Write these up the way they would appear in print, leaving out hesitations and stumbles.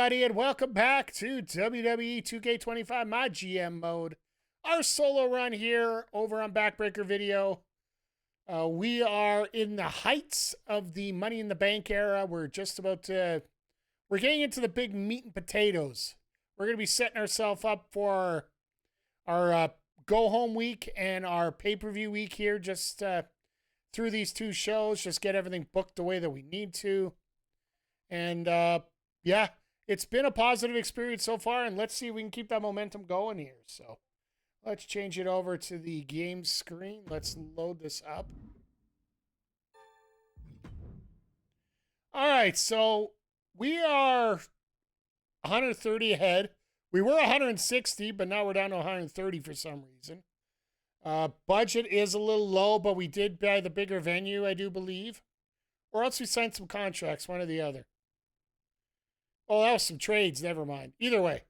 everybody, and welcome back to WWE 2k25 myGM mode. Our solo run here over on Backbreaker Video. We are in the heights of the Money in the Bank era. We're getting into the big meat and potatoes. We're going to be setting ourselves up for our go-home week and our pay-per-view week here, just through these two shows, just get everything booked the way that we need to. And yeah, it's been a positive experience so far, and let's see if we can keep that momentum going here. So let's change it over to the game screen. Let's load this up. All right, so we are 130 ahead. We were 160, but now we're down to 130 for some reason. Budget is a little low, but we did buy the bigger venue, I do believe. Or else we signed some contracts, one or the other. Oh, that was some trades. Never mind. Either way.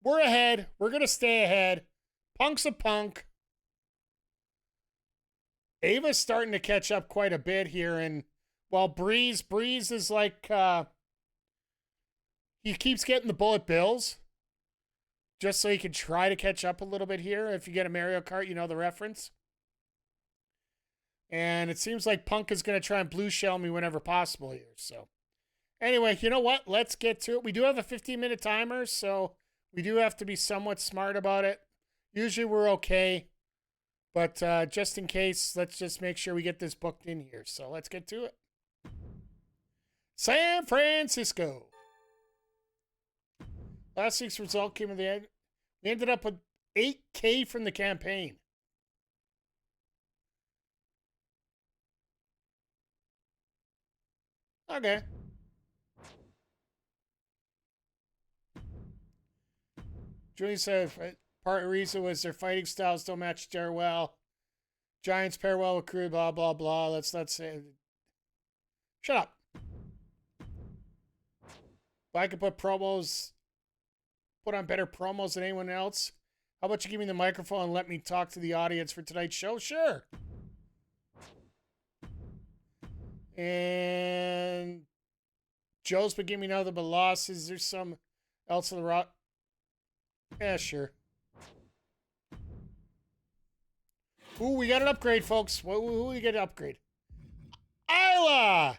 We're ahead. We're going to stay ahead. Punk's a punk. Ava's starting to catch up quite a bit here. And while Breeze is like, he keeps getting the bullet bills. Just so he can try to catch up a little bit here. If you get a Mario Kart, you know the reference. And it seems like Punk is going to try and blue shell me whenever possible here. So anyway, you know what? Let's get to it. We do have a 15-minute timer, so we do have to be somewhat smart about it. Usually we're okay. But just in case, let's just make sure we get this booked in here. So let's get to it. San Francisco. Last week's result came at the end. We ended up with $8K from the campaign. Okay. Giulia said part of the reason was their fighting styles don't match their well. Giants pair well with crew, blah, blah, blah. Let's not say. Shut up. If I could put on better promos than anyone else, how about you give me the microphone and let me talk to the audience for tonight's show? Sure. And Joe's been giving me nothing but losses. There's some else in the rock. Yeah, sure. Ooh, we got an upgrade, folks. Who we get an upgrade? Isla!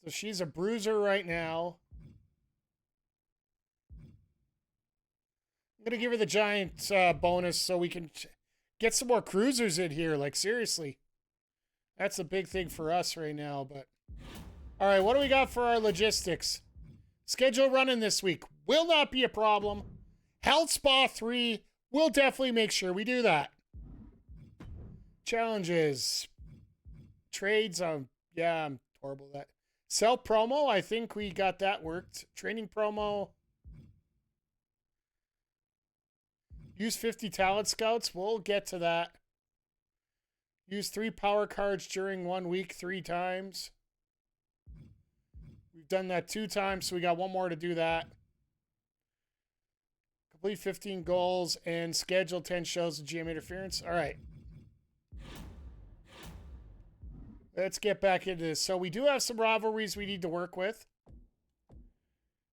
So she's a bruiser right now. I'm going to give her the giant bonus so we can get some more cruisers in here. Like, seriously. That's a big thing for us right now. But all right, what do we got for our logistics? Schedule running this week will not be a problem. Health Spa 3, we'll definitely make sure we do that. Challenges. Trades, yeah, I'm horrible at that. Sell promo, I think we got that worked. Training promo. Use 50 talent scouts. We'll get to that. Use 3 power cards during 1 week 3 times. We've done that 2 times, so we got 1 more to do that. Complete 15 goals and schedule 10 shows of GM interference. All right. Let's get back into this. So we do have some rivalries we need to work with.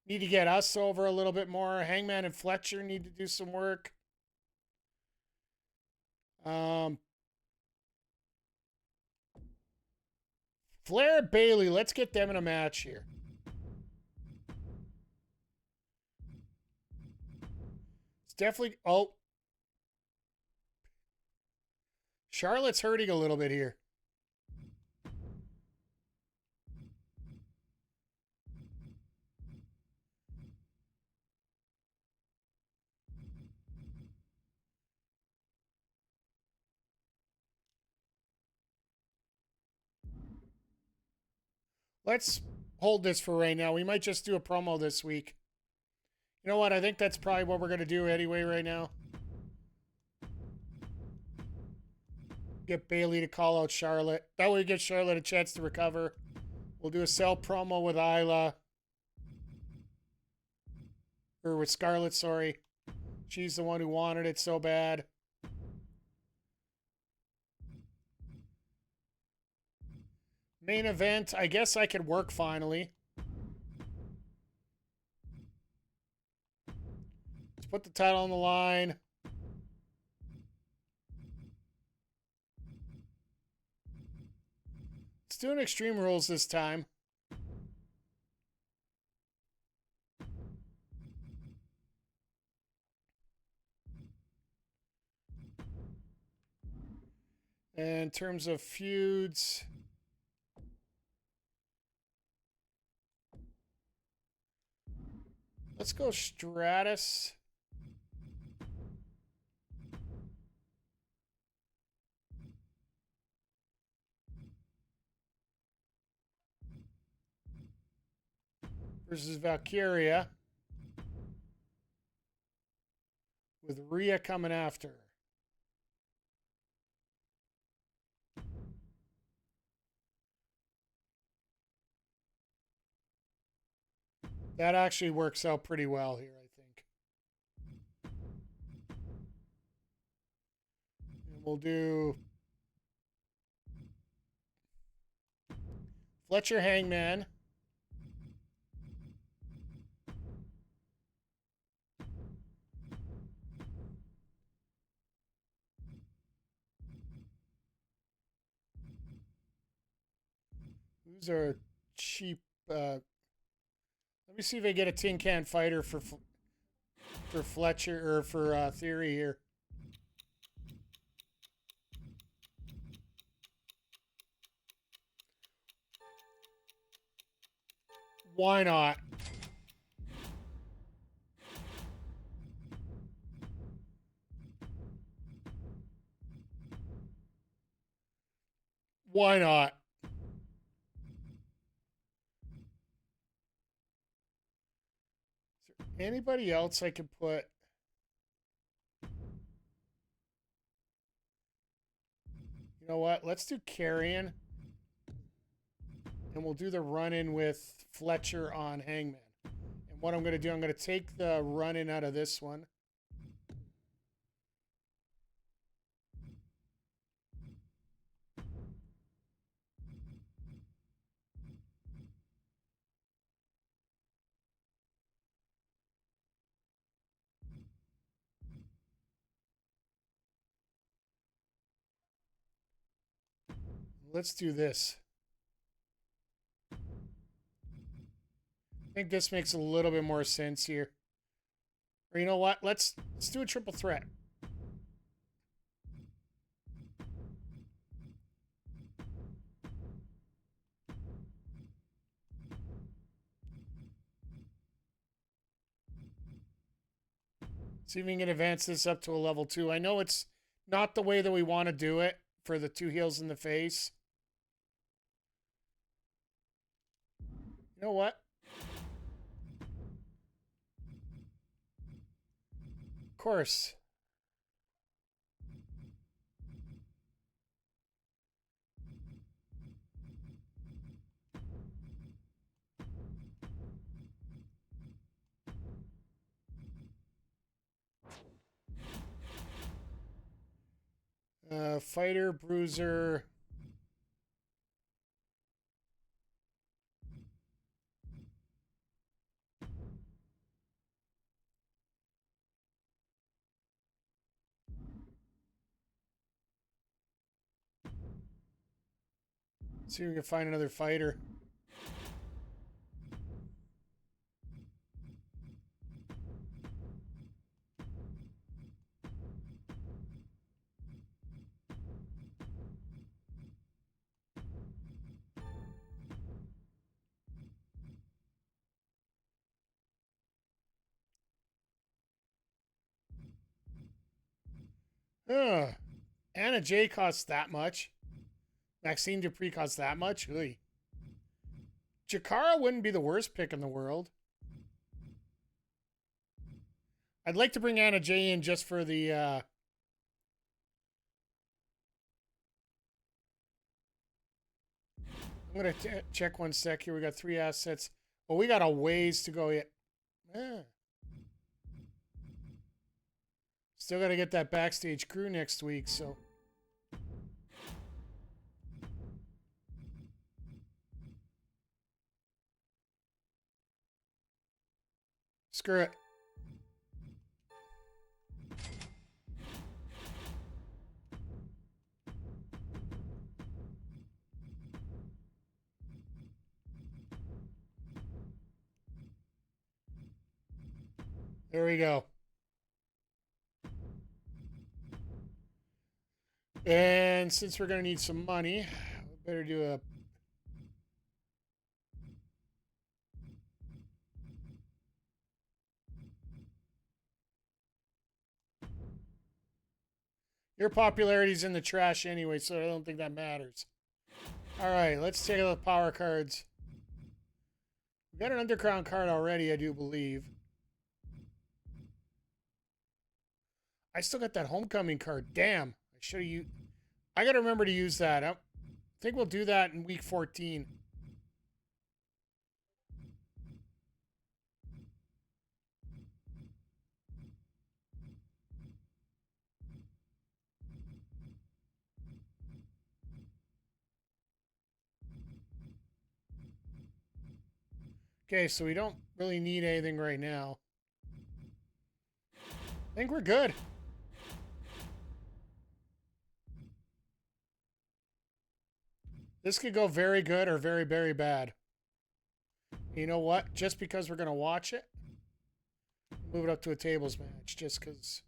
Need to get us over a little bit more. Hangman and Fletcher need to do some work. Flair, Bayley, let's get them in a match here. It's definitely... Oh. Charlotte's hurting a little bit here. Let's hold this for right now. We might just do a promo this week. You know what? I think that's probably what we're going to do anyway right now. Get Bayley to call out Charlotte. That way we give Charlotte a chance to recover. We'll do a sell promo with Isla. Or with Scarlett, sorry. She's the one who wanted it so bad. Main event. I guess I could work finally. Let's put the title on the line. Let's do an Extreme Rules this time. And in terms of feuds, let's go Stratus. Versus Valkyria. With Rhea coming after. That actually works out pretty well here, I think. And we'll do Fletcher Hangman. Who's our cheap... let me see if I get a tin can fighter for Fletcher or for Theory here. Why not? Why not? Is there anybody else I could put? You know what? Let's do Karrion. And we'll do the run-in with Fletcher on Hangman. And what I'm going to do, I'm going to take the run-in out of this one. Let's do this. I think this makes a little bit more sense here. Or you know what? Let's do a triple threat. See if we can advance this up to a level 2. I know it's not the way that we want to do it for the 2 heels in the face. You know what? Of course. Fighter, bruiser. See if we can find another fighter. Anna Jay costs that much. Maxine Dupree costs that much. Oy. Jakara wouldn't be the worst pick in the world. I'd like to bring Anna Jay in just for the... I'm going to check one sec here. We got 3 assets. Well, we got a ways to go yet. Still got to get that backstage crew next week, so... Screw it. There we go. And since we're going to need some money, we better do a... Your popularity's in the trash anyway, so I don't think that matters. All right, let's take a look at the power cards. We got an Underground card already, I do believe. I still got that Homecoming card. Damn. I should have used... I got to remember to use that. I think we'll do that in week 14. Okay, so we don't really need anything right now. I think we're good. This could go very good or very, very bad. You know what? Just because we're going to watch it, move it up to a tables match just because.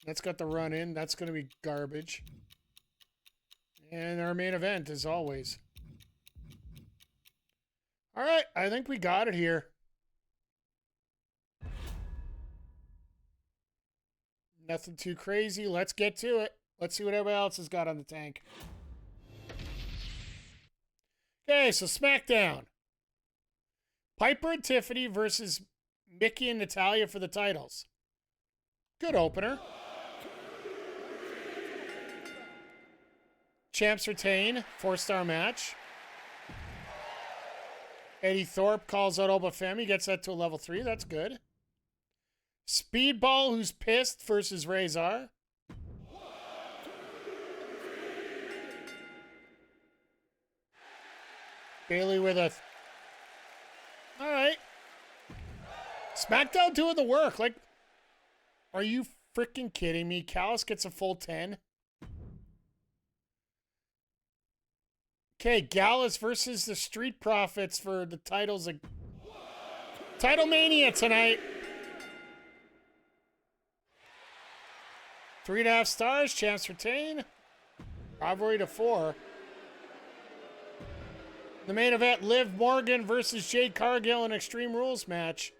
That's got the run in. That's going to be garbage. And our main event, as always. All right, I think we got it here. Nothing too crazy. Let's get to it. Let's see what everybody else has got on the tank. Okay, so SmackDown. Piper and Tiffany versus Mickey and Natalya for the titles. Good opener. Champs retain. 4-star match. Eddie Thorpe calls out Oba Femi. Gets that to a level 3. That's good. Speedball, who's pissed, versus Razor. Bayley with a... All right. SmackDown doing the work. Like, are you freaking kidding me? Callis gets a full 10. Okay, Gallus versus the Street Profits for the titles. Title Mania tonight. 3.5 stars. Champs retain. Rivalry to 4. The main event, Liv Morgan versus Jade Cargill in Extreme Rules match.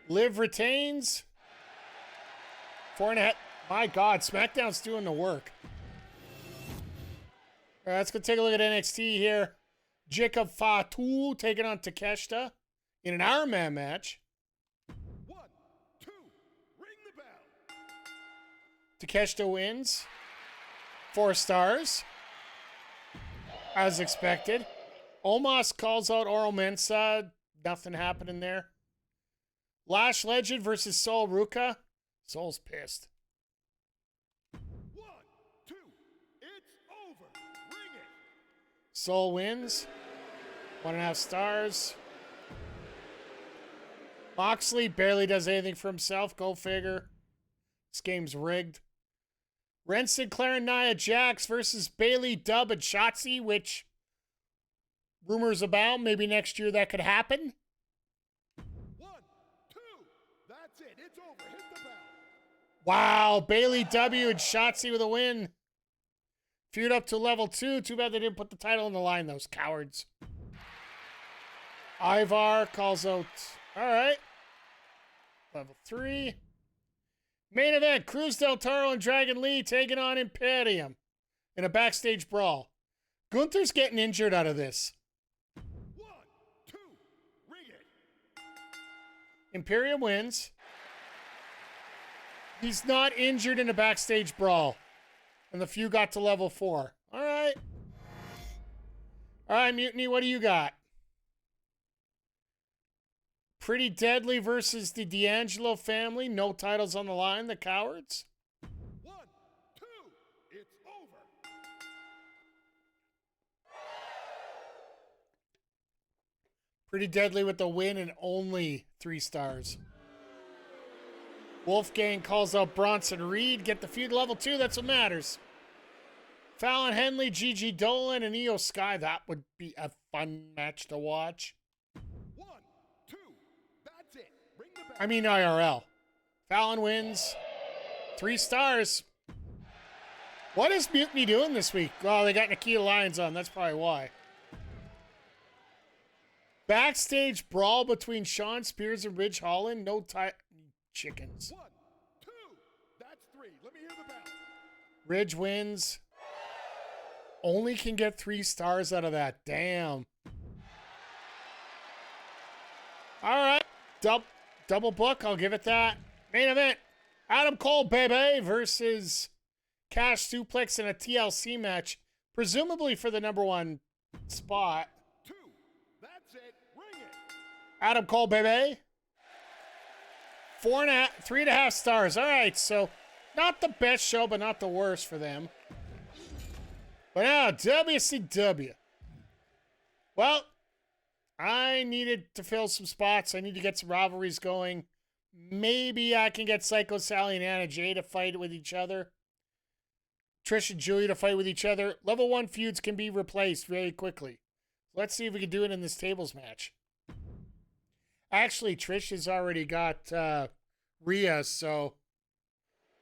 Liv retains. 4.5. My God, SmackDown's doing the work. All right, let's go take a look at NXT here. Jacob Fatu taking on Takeshita in an Iron Man match. 1, 2, ring the bell. Takeshita wins. 4 stars. As expected. Omos calls out Oro Mensah. Nothing happening there. Lash Legend versus Sol Ruka. Sol's pissed. 1, 2, it's over. Ring it. Sol wins. 1.5 stars. Moxley barely does anything for himself. Go figure. This game's rigged. Ren Sinclair and Nia Jax versus Bayley, Dub, and Shotzi, which rumors about maybe next year that could happen. 1, 2, that's it. It's over. Hit the bell. Wow, Bayley W and Shotzi with a win. Feud up to level 2. Too bad they didn't put the title on the line, those cowards. Ivar calls out. All right. Level 3. Main event, Cruz Del Toro and Dragon Lee taking on Imperium in a backstage brawl. Gunther's getting injured out of this. 1, 2, ring it. Imperium wins. He's not injured in a backstage brawl. And the feud got to level 4. All right. All right, Mutiny, what do you got? Pretty Deadly versus the D'Angelo family. No titles on the line. The cowards. 1, 2, it's over. Pretty Deadly with the win and only 3 stars. Wolfgang calls out Bronson Reed. Get the feud level 2. That's what matters. Fallon Henley, Gigi Dolan, and Io Sky. That would be a fun match to watch. 1, 2, that's it. Ring the bell. I mean IRL. Fallon wins. 3 stars. What is Mutiny doing this week? Well, they got Nikita Lyons on. That's probably why. Backstage brawl between Sean Spears and Ridge Holland. No chickens. 1, 2, that's 3. Let me hear the bell. Ridge wins. Only can get 3 stars out of that. Damn. All right. Double book. I'll give it that. Main event. Adam Cole, baby, versus Cash Suplex in a TLC match. Presumably for the #1 spot. 2, that's it. Ring it. Adam Cole, baby. 3.5 stars. All right, so not the best show, but not the worst for them. But now, WCW. Well, I needed to fill some spots. I need to get some rivalries going. Maybe I can get Psycho Sally and Anna Jay to fight with each other. Trish and Giulia to fight with each other. Level 1 feuds can be replaced very quickly. Let's see if we can do it in this tables match. Actually, Trish has already got Rhea, so...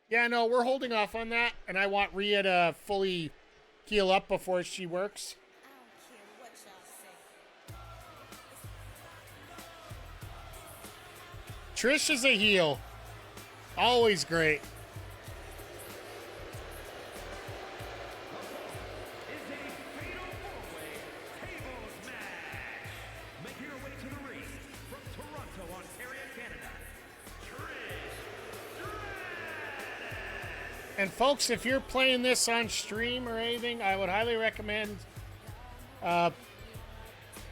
Yeah, no, we're holding off on that, and I want Rhea to fully heal up before she works. I don't care what y'all say. Trish is a heel. Always great. Is a fatal 4-way tables match. Making her way to the ring from Toronto, Ontario, Canada, Trish Stratus. And folks, if you're playing this on stream or anything, I would highly recommend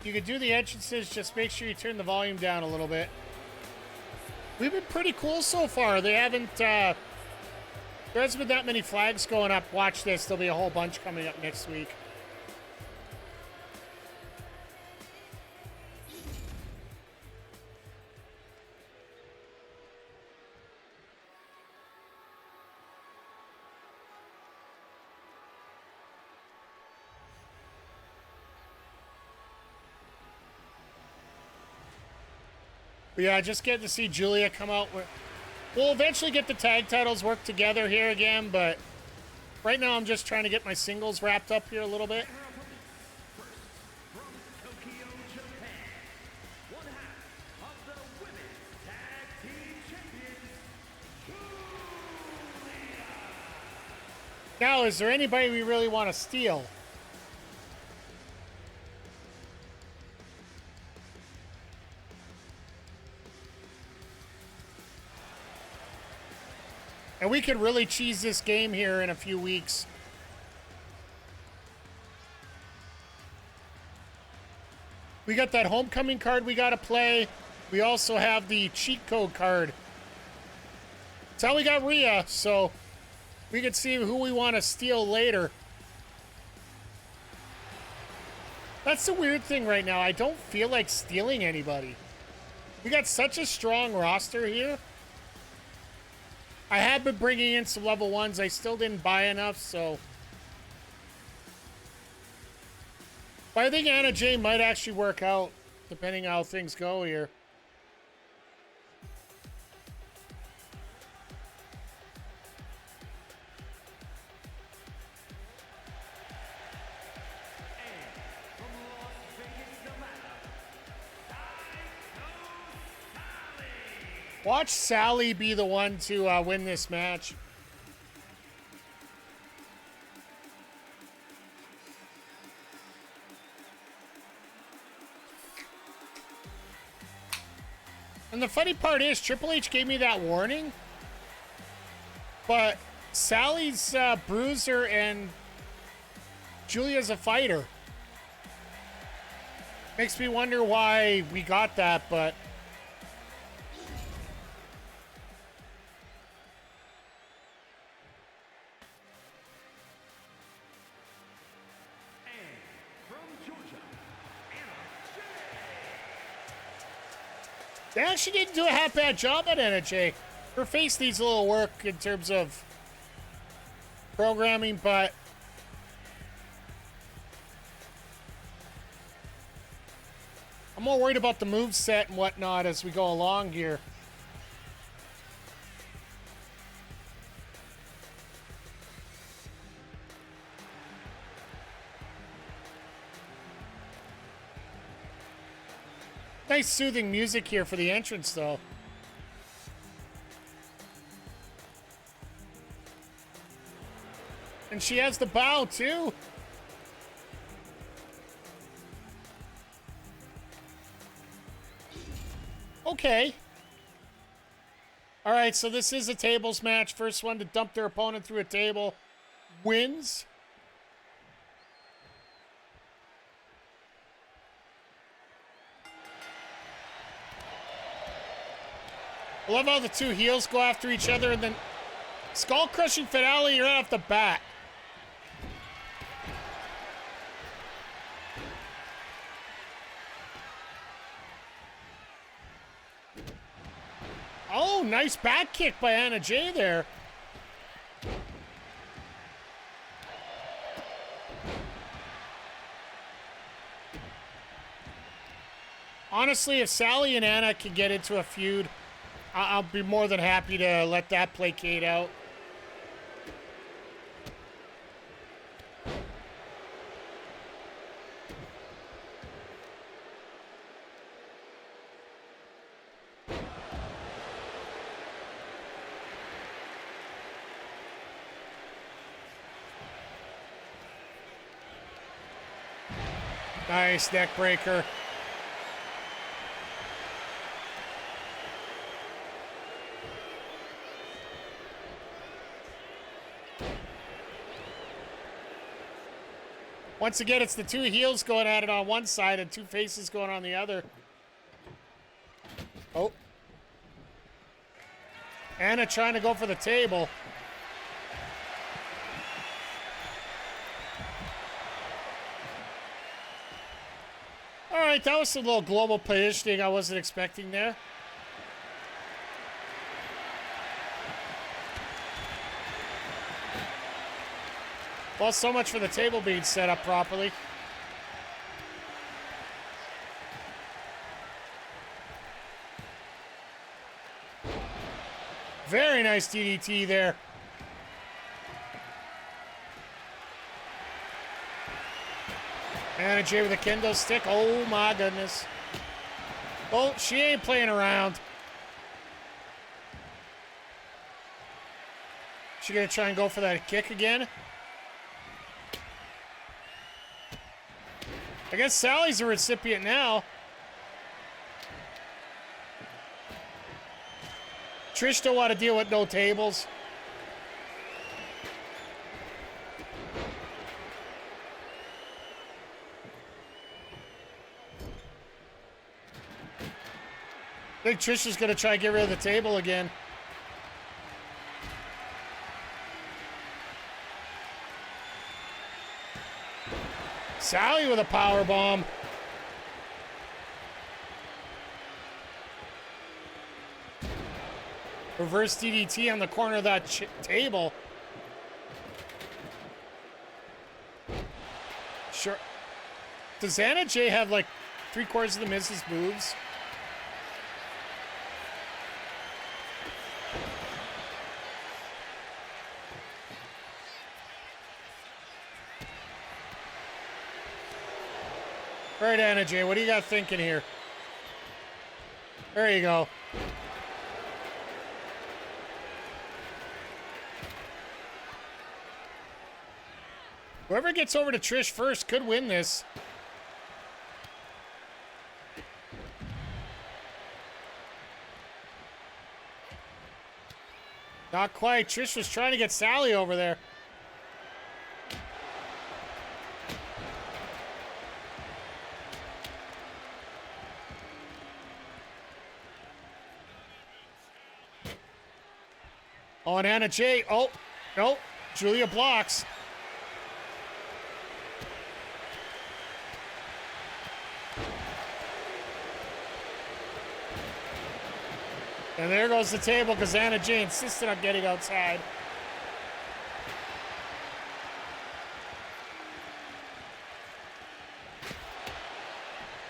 you could do the entrances. Just make sure you turn the volume down a little bit. We've been pretty cool so far. They haven't, there hasn't been that many flags going up. Watch this. There'll be a whole bunch coming up next week. But yeah, just getting to see Giulia come out. We'll eventually get the tag titles work together here again, but right now I'm just trying to get my singles wrapped up here a little bit. First, from Tokyo, Japan, one half of the Women's Tag Team Champions, Giulia. Now, is there anybody we really want to steal? And we could really cheese this game here in a few weeks. We got that homecoming card we got to play. We also have the cheat code card. That's how we got Rhea, so we could see who we want to steal later. That's the weird thing right now. I don't feel like stealing anybody. We got such a strong roster here. I have been bringing in some level 1s. I still didn't buy enough, so. But I think Anna Jay might actually work out, depending how things go here. From Las Vegas, Nevada, Watch Sally be the one to win this match. And the funny part is, Triple H gave me that warning. But Sally's bruiser and Giulia's a fighter. Makes me wonder why we got that, but... They actually didn't do a half bad job at NHA. Her face needs a little work in terms of programming, but I'm more worried about the moveset and whatnot as we go along here. Nice soothing music here for the entrance, though. And she has the bow, too. Okay. All right, so this is a tables match. First one to dump their opponent through a table wins. I love how the two heels go after each other and then skull-crushing finale right off the bat. Oh, nice back kick by Anna Jay there. Honestly, if Sally and Anna can get into a feud, I'll be more than happy to let that placate out. Nice neck breaker. Once again, it's the two heels going at it on one side and two faces going on the other. Oh. Anna trying to go for the table. All right, that was some little global positioning I wasn't expecting there. Well, so much for the table being set up properly. Very nice DDT there. Anna Jay with a kendo stick. Oh my goodness. Oh, she ain't playing around. She gonna try and go for that kick again? I guess Sally's a recipient now. Trish don't want to deal with no tables. I think Trish is going to try and get rid of the table again. Sally with a power bomb. Reverse DDT on the corner of that table. Sure. Does Anna Jay have like 3/4 of the Miz's moves? All right, Anna Jay, what do you got thinking here? There you go. Whoever gets over to Trish first could win this. Not quite. Trish was trying to get Sally over there. Oh, and Anna Jay. Oh, no. Giulia blocks. And there goes the table because Anna Jay insisted on getting outside.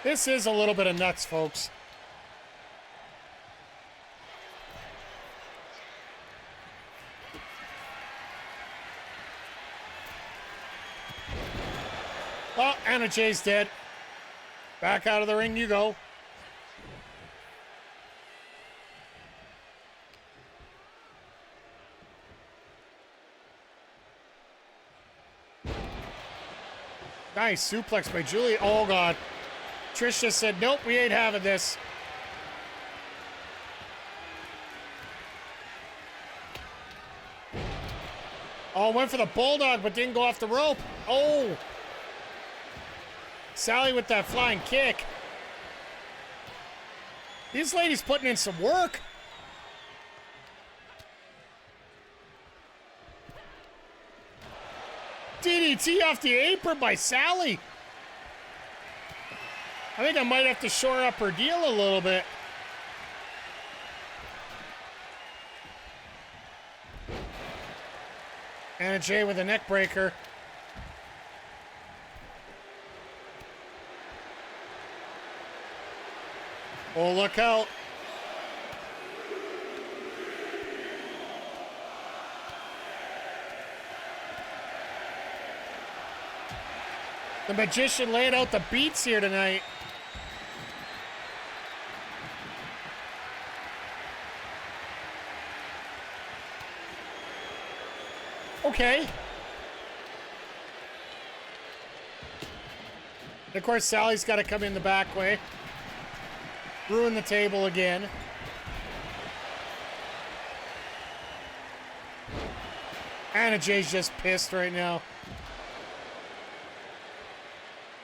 This is a little bit of nuts, folks. Oh, Anna Jay's dead. Back out of the ring you go. Nice suplex by Giulia. Oh, God. Trish just said, nope, we ain't having this. Oh, went for the bulldog, but didn't go off the rope. Oh. Sally with that flying kick. These ladies putting in some work. DDT off the apron by Sally. I think I might have to shore up her deal a little bit. Anna Jay with a neck breaker. Oh, look out. The magician laid out the beats here tonight. Okay. And of course, Sally's got to come in the back way. Ruin the table again. Anna Jay's just pissed right now.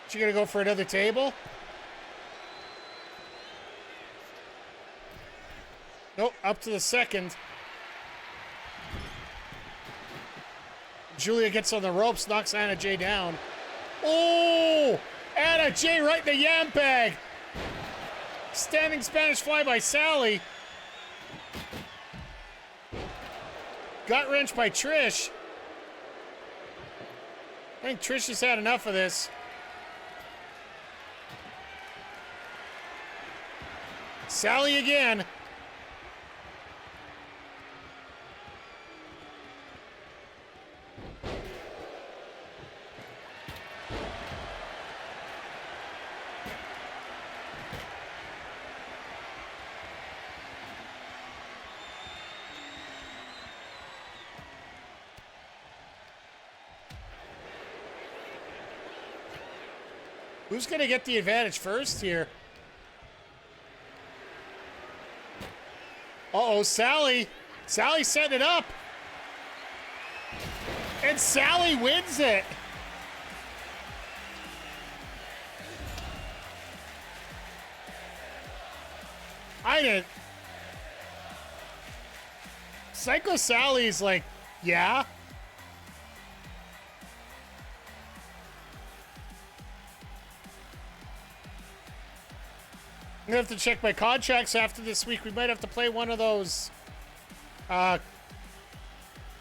She gonna go for another table? Nope, up to the second. Giulia gets on the ropes, knocks Anna Jay down. Oh! Anna Jay right in the yam bag. Standing Spanish fly by Sally. Gut wrench by Trish. I think Trish has had enough of this. Sally again. Who's going to get the advantage first here? Uh-oh, Sally. Sally set it up. And Sally wins it. I didn't. Psycho Sally's like, yeah? I'm gonna have to check my contracts after this week. We might have to play one of those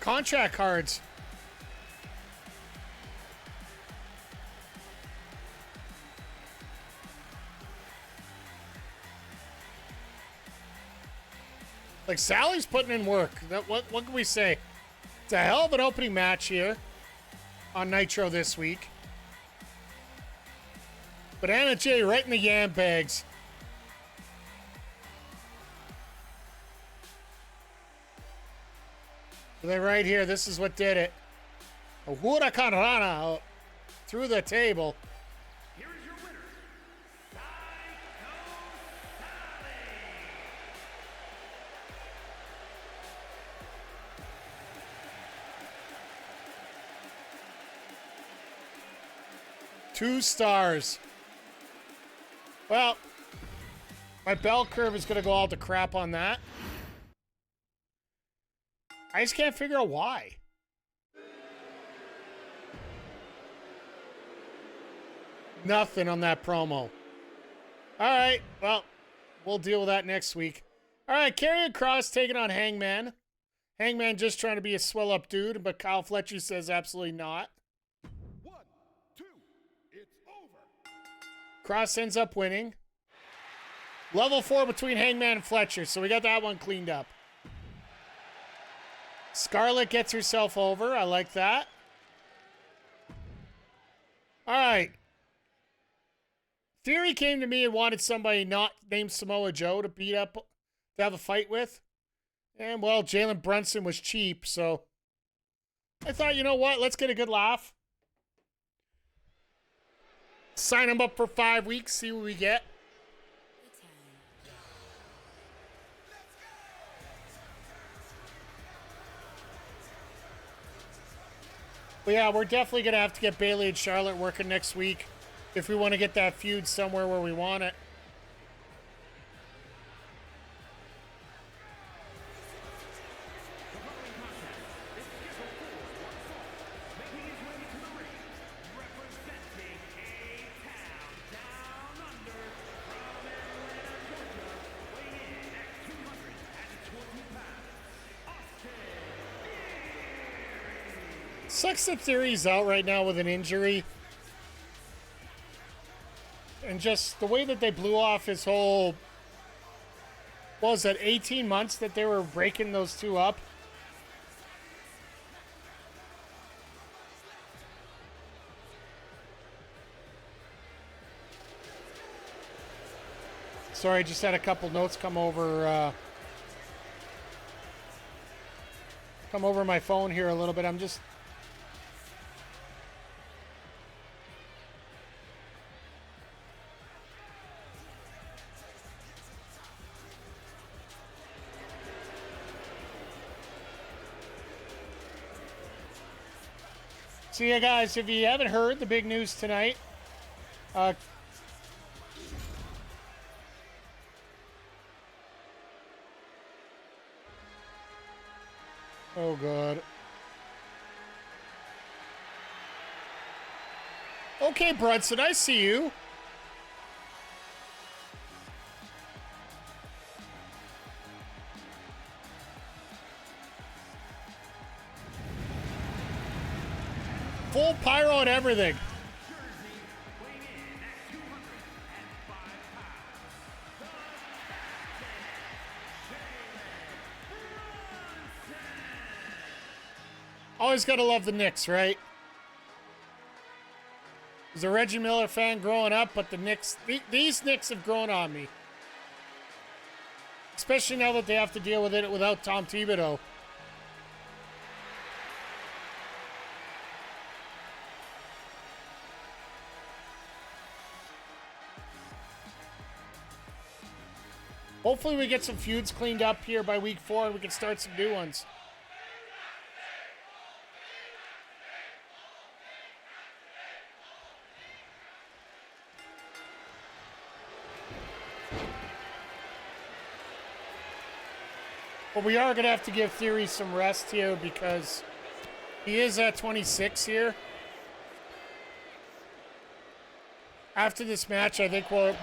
contract cards. Like, Sally's putting in work. What can we say? It's a hell of an opening match here on Nitro this week. But Anna Jay right in the yam bags. So then right here, this is what did it. A huracan rana through the table. Here is your winner, Psycho 2 stars. Well, my bell curve is going to go all to crap on that. I just can't figure out why. Nothing on that promo. All right, well, we'll deal with that next week. All right, Karrion Kross taking on Hangman. Hangman just trying to be a swell-up dude, but Kyle Fletcher says absolutely not. 1, 2, it's over. Kross ends up winning. Level 4 between Hangman and Fletcher, so we got that one cleaned up. Scarlett gets herself over. I like that. All right. Theory came to me and wanted somebody not named Samoa Joe to beat up, to have a fight with. And, well, Jalen Brunson was cheap, so I thought, you know what? Let's get a good laugh. Sign him up for 5 weeks, see what we get. But yeah, we're definitely going to have to get Bayley and Charlotte working next week if we want to get that feud somewhere where we want it. Sucks that Theory's out right now with an injury. And just the way that they blew off his whole, what was that, 18 months that they were breaking those two up? Sorry, just had a couple notes come over my phone here a little bit. I'm just... So yeah, guys, if you haven't heard the big news tonight, oh God. Okay, Brunson, I see you. Full pyro and everything. Always gotta love the Knicks, right? I was a Reggie Miller fan growing up, but the Knicks, these Knicks have grown on me. Especially now that they have to deal with it without Tom Thibodeau. Hopefully we get some feuds cleaned up here by week 4 and we can start some new ones. But we are going to have to give Theory some rest here because he is at 26 here. After this match, I think we'll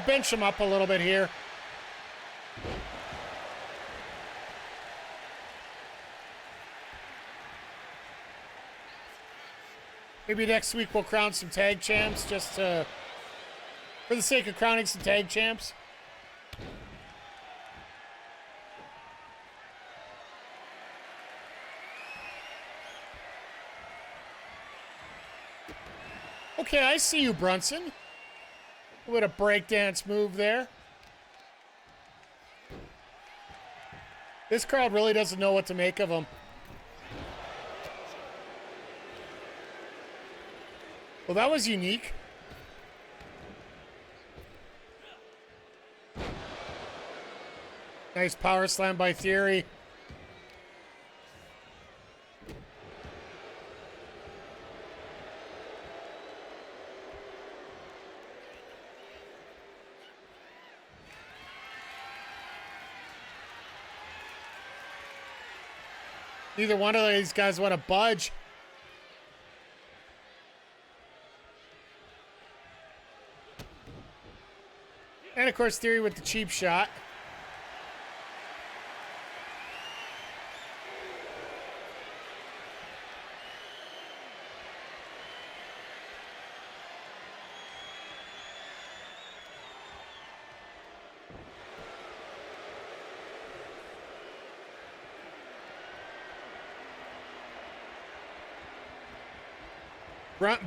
bench him up a little bit here. Maybe next week we'll crown some tag champs just to, for the sake of crowning some tag champs. Okay, I see you, Brunson. What a breakdance move there. This crowd really doesn't know what to make of him. Well, that was unique. Nice power slam by Theory. Neither one of these guys want to budge. And of course, Theory with the cheap shot.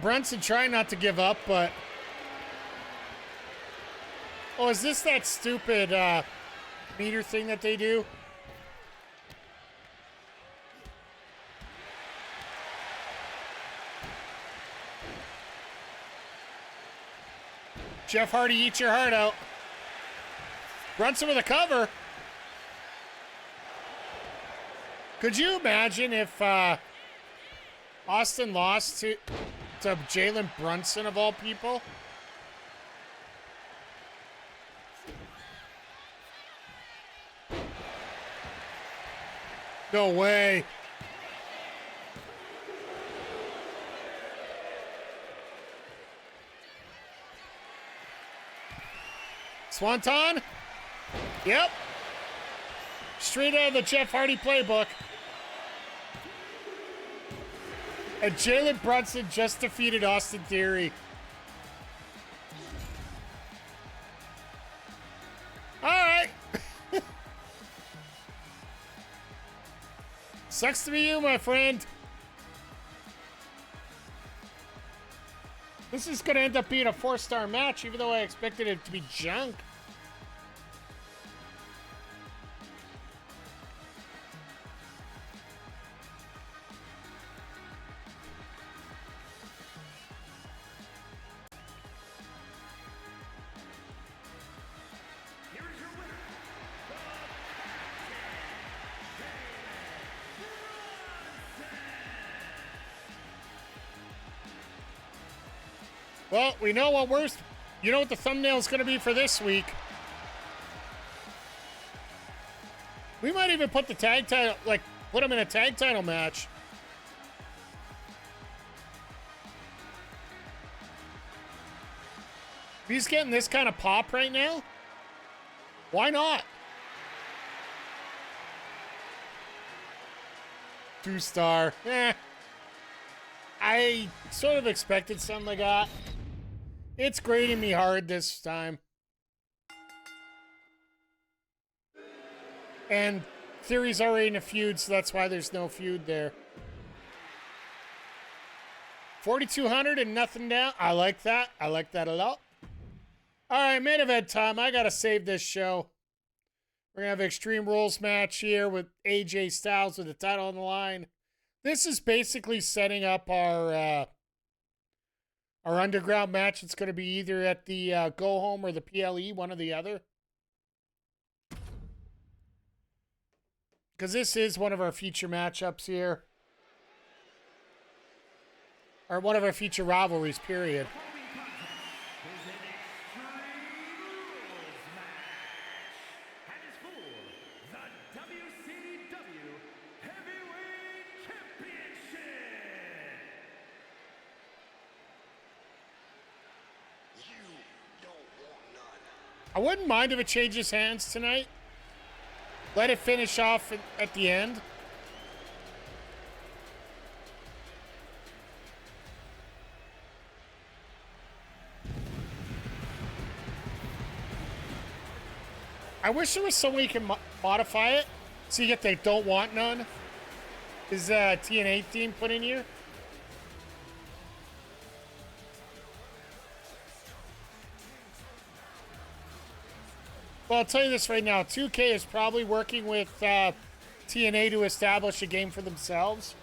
Brunson trying not to give up, but... Oh, is this that stupid meter thing that they do? Jeff Hardy, eat your heart out. Brunson with a cover. Could you imagine if Austin lost to Jalen Brunson of all people? No way. Swanton? Yep. Straight out of the Jeff Hardy playbook. And Jalen Brunson just defeated Austin Theory. All right. Sucks to be you, my friend. This is going to end up being a 4-star match, even though I expected it to be junk. Here is your winner, Well, we know what worst. You know what the thumbnail is going to be for this week. We might even put the tag title, like, put them in a tag title match. If he's getting this kind of pop right now, why not? 2-star. I sort of expected something like that. It's grading me hard this time. And Theory's already in a feud, so that's why there's no feud there. 4,200 and nothing down. I like that. I like that a lot. All right, main event time. I got to save this show. We're going to have an Extreme Rules match here with AJ Styles with the title on the line. This is basically setting up our underground match. It's going to be either at the Go Home or the PLE, one or the other. Because this is one of our feature matchups here. Or one of our feature rivalries, period. I wouldn't mind if it changes hands tonight. Let it finish off at the end. I wish there was some way you can modify it so you get the don't want none. Is TNA theme put in here? Well, I'll tell you this right now. 2K is probably working with TNA to establish a game for themselves.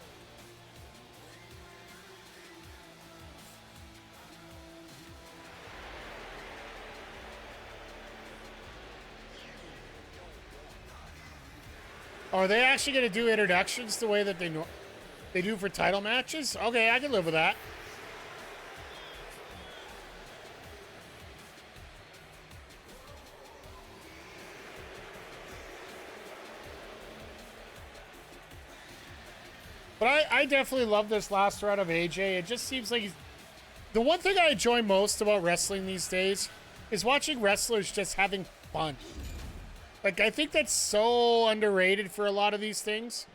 Are they actually going to do introductions the way that they do for title matches? Okay, I can live with that. But I definitely love this last run of AJ. It just seems like he's... The one thing I enjoy most about wrestling these days is watching wrestlers just having fun. Like, I think that's so underrated for a lot of these things.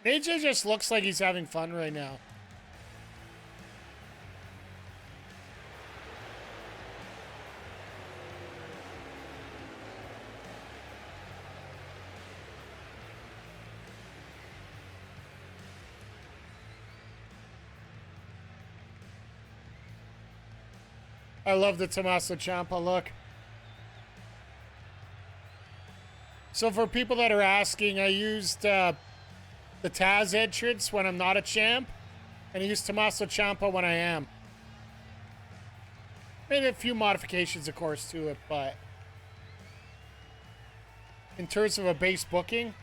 AJ just looks like he's having fun right now. I love the Tommaso Ciampa look. So for people that are asking, I used the Taz entrance when I'm not a champ, and I use Tommaso Ciampa when I am. Made a few modifications, of course, to it, but in terms of a base booking,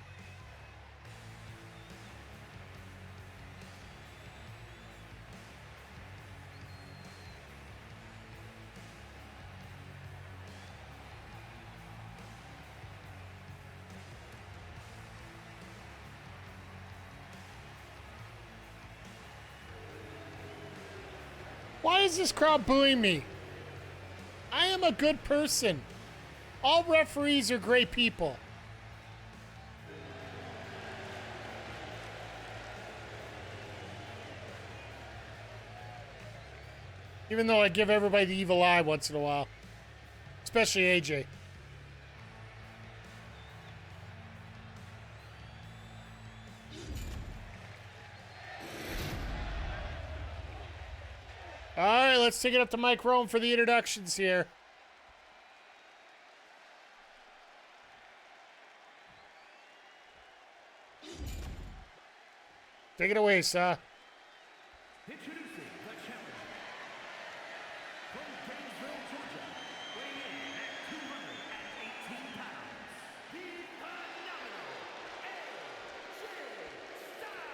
why is this crowd booing me? I am a good person. All referees are great people. Even though I give everybody the evil eye once in a while. Especially AJ. All right, let's take it up to Mike Rome for the introductions here. Take it away, sir. Introducing the challenger. From Gainesville, Georgia, weighing in at 218 pounds, the phenomenal AJ Styles.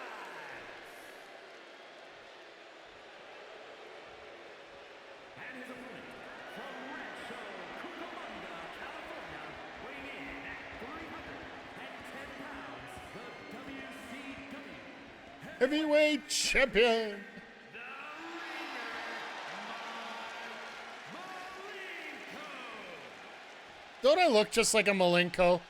And his opponent, from Rancho Cucamonga, California, weighing in at 310 pounds, the WCW Heavyweight champion. Don't I look just like a Malenko?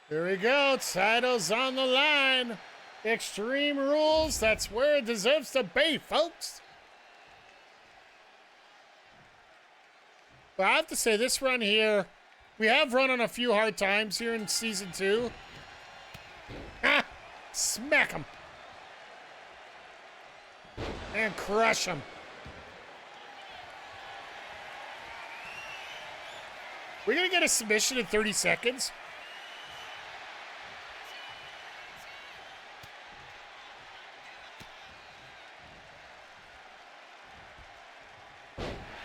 Here we go. Title's on the line. Extreme Rules. That's where it deserves to be, folks. But I have to say, this run here, we have run on a few hard times here in Season 2. Ah! Smack him. And crush him. We're going to get a submission in 30 seconds.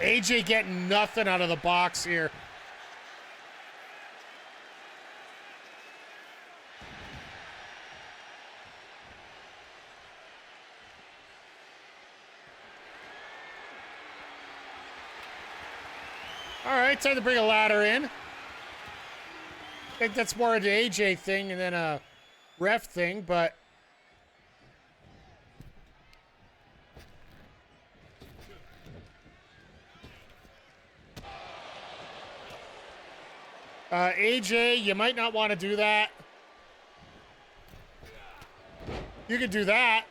AJ getting nothing out of the box here. All right, time to bring a ladder in. I think that's more an AJ thing than a ref thing, but AJ, you might not want to do that. You could do that.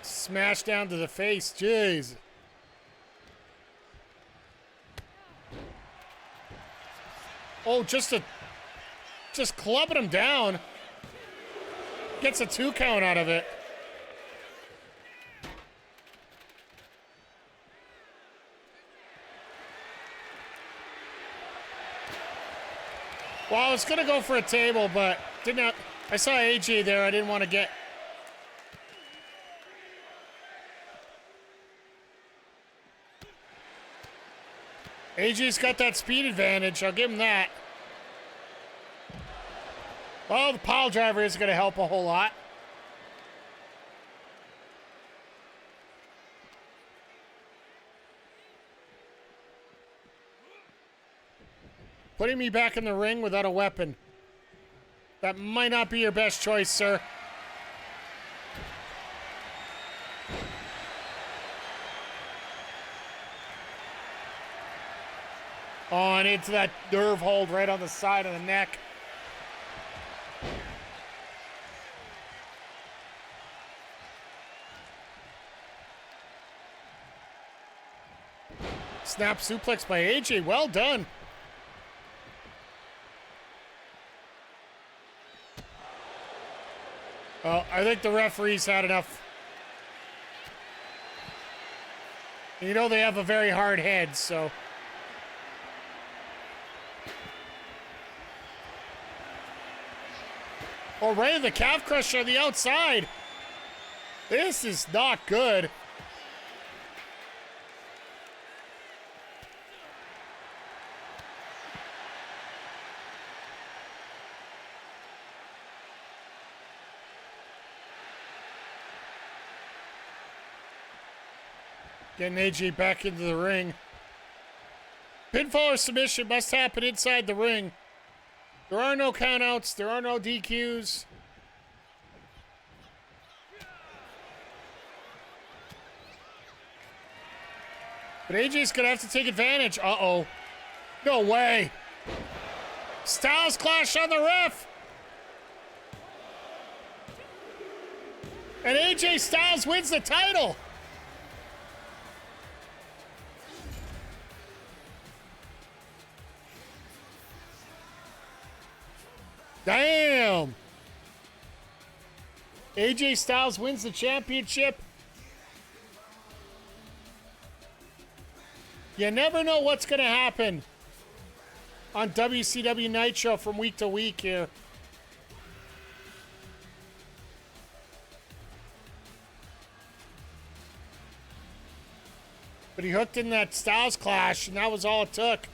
Smash down to the face, jeez. Oh, just clubbing him down. Gets a 2 count out of it. Well, I was gonna go for a table, but didn't. I saw AJ there. I didn't want to get. AJ's got that speed advantage. I'll give him that. Well, the pile driver is going to help a whole lot. Putting me back in the ring without a weapon. That might not be your best choice, sir. Oh, and into that nerve hold right on the side of the neck. Snap suplex by AJ. Well done. Oh, I think the referees had enough. You know they have a very hard head, so. Oh, right in the calf crusher on the outside. This is not good. Getting AJ back into the ring. Pinfall or submission must happen inside the ring. There are no countouts. There are no DQs. But AJ's going to have to take advantage. Uh-oh. No way. Styles Clash on the ref. And AJ Styles wins the title. Damn! AJ Styles wins the championship. You never know what's going to happen on WCW Nitro from week to week here. But he hooked in that Styles Clash, and that was all it took.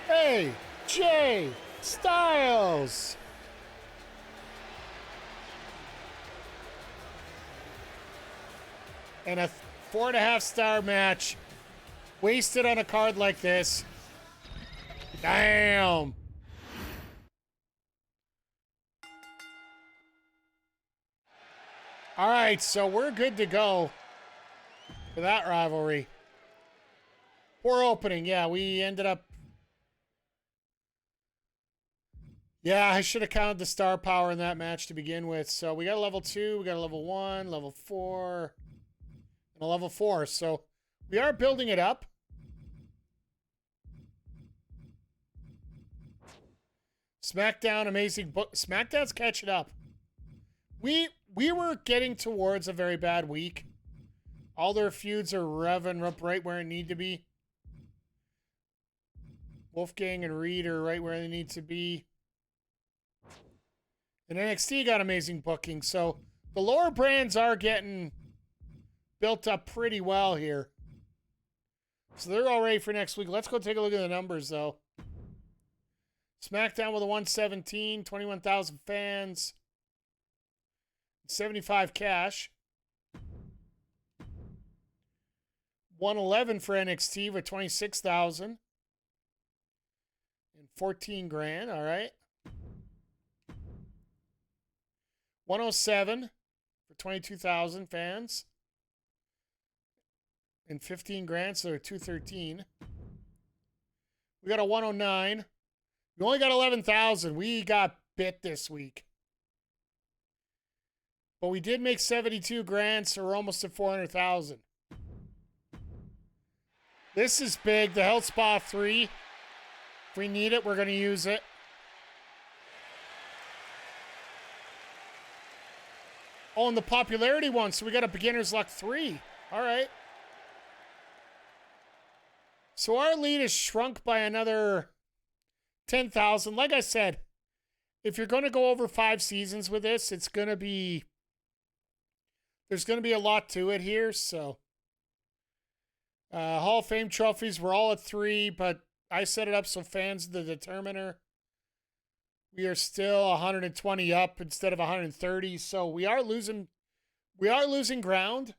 AJ Styles. And a 4.5-star match wasted on a card like this. Damn. All right, so we're good to go for that rivalry. Poor opening. Yeah, we ended up. Yeah, I should have counted the star power in that match to begin with. So we got a level 2, we got a level 1, level 4, and a level 4. So we are building it up. SmackDown, amazing book. SmackDown's catching up. We were getting towards a very bad week. All their feuds are revving up right where it need to be. Wolfgang and Reed are right where they need to be. And NXT got amazing booking, so the lower brands are getting built up pretty well here. So they're all ready for next week. Let's go take a look at the numbers, though. SmackDown with a 117, 21,000 fans, 75 cash. 111 for NXT with 26,000 and 14 grand. All right. 107 for 22,000 fans and 15 grand, so they're 213. We got a 109. We only got 11,000. We got bit this week. But we did make 72 grand, so we're almost at 400,000. This is big. The Health Spa 3. If we need it, we're going to use it. Oh, and the popularity one. So we got a beginner's luck 3. All right. So our lead is shrunk by another 10,000. Like I said, if you're going to go over 5 seasons with this, it's going to be, there's going to be a lot to it here. So Hall of Fame trophies, we're all at 3, but I set it up so fans the determiner. We are still 120 up instead of 130, so we are losing ground.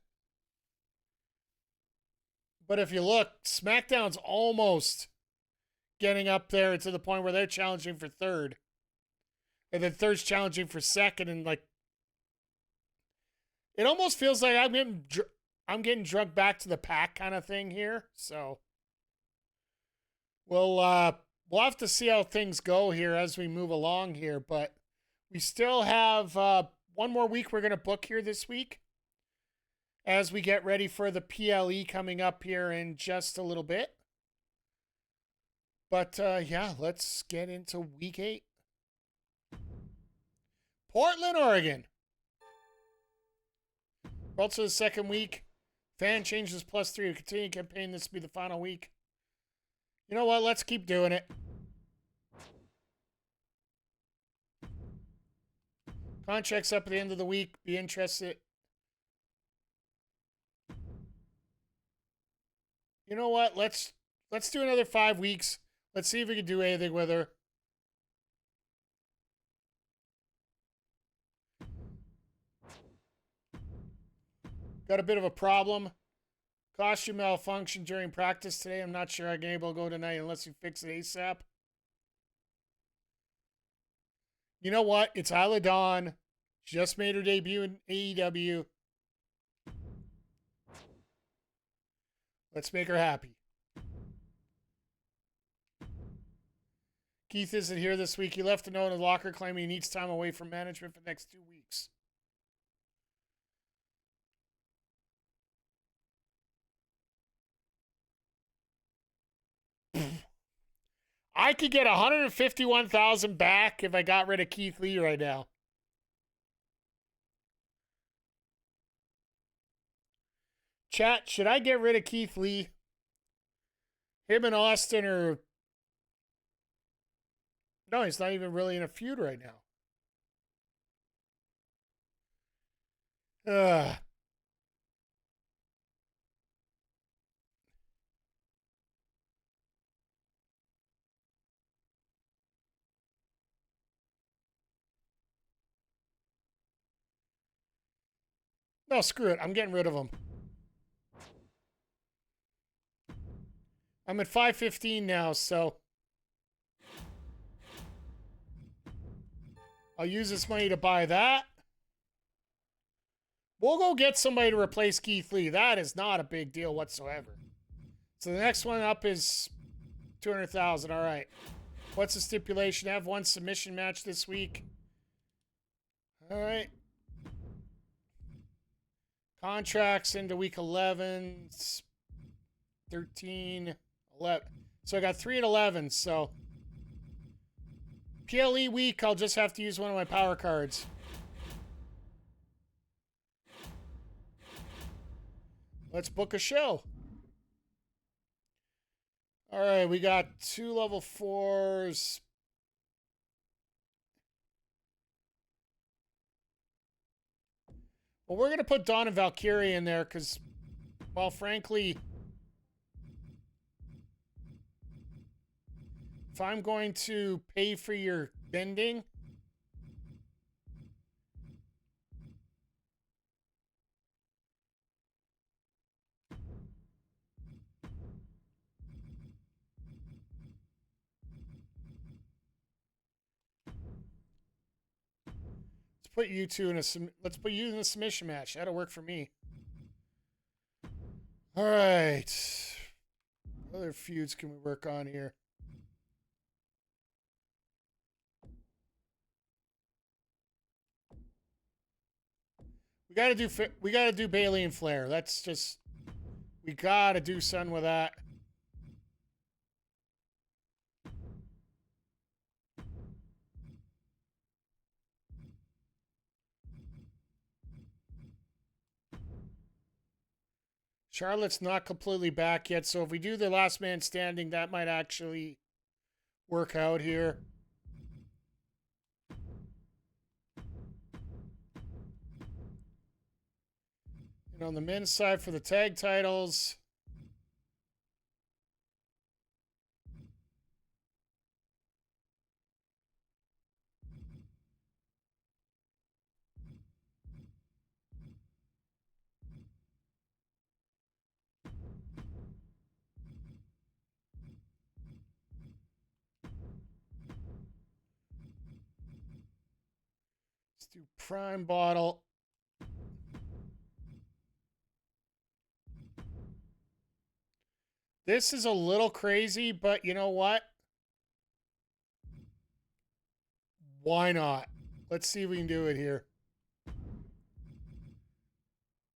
But if you look, SmackDown's almost getting up there to the point where they're challenging for third. And then third's challenging for second. And, like, it almost feels like I'm getting drugged back to the pack kind of thing here. So we'll have to see how things go here as we move along here. But we still have one more week we're going to book here this week as we get ready for the PLE coming up here in just a little bit. But, yeah, let's get into week 8. Portland, Oregon. Also the second week. Fan changes +3 to continue campaign. This will be the final week. You know what? Let's keep doing it. Contracts up at the end of the week. Be interested. You know what? Let's do another 5 weeks. Let's see if we can do anything with her. Got a bit of a problem. Costume malfunction during practice today. I'm not sure I can able to go tonight unless you fix it ASAP. You know what? It's Isla Dawn. Just made her debut in AEW. Let's make her happy. Keith isn't here this week. He left a note in the locker claiming he needs time away from management for the next 2 weeks. I could get 151,000 back if I got rid of Keith Lee right now. Chat, should I get rid of Keith Lee? Him and Austin are... No, he's not even really in a feud right now. No, screw it. I'm getting rid of him. I'm at 515 now, so I'll use this money to buy that. We'll go get somebody to replace Keith Lee. That is not a big deal whatsoever. So the next one up is 200,000. All right. What's the stipulation? I have one submission match this week. All right. Contracts into week 11, 13, 11. So I got 3 at 11. So PLE week, I'll just have to use one of my power cards. Let's book a show. All right, we got 2 level 4s. Well, we're going to put Dawn and Valkyria in there because, well, frankly, if I'm going to pay for your bending, put you two in a let's put you in a submission match. That'll work for me. All right. What other feuds can we work on here? We gotta do Bayley and Flair. That's just, we gotta do something with that. Charlotte's not completely back yet, so if we do the last man standing, that might actually work out here. And on the men's side for the tag titles, Let's do prime bottle. This is a little crazy, but you know what? Why not? Let's see if we can do it here.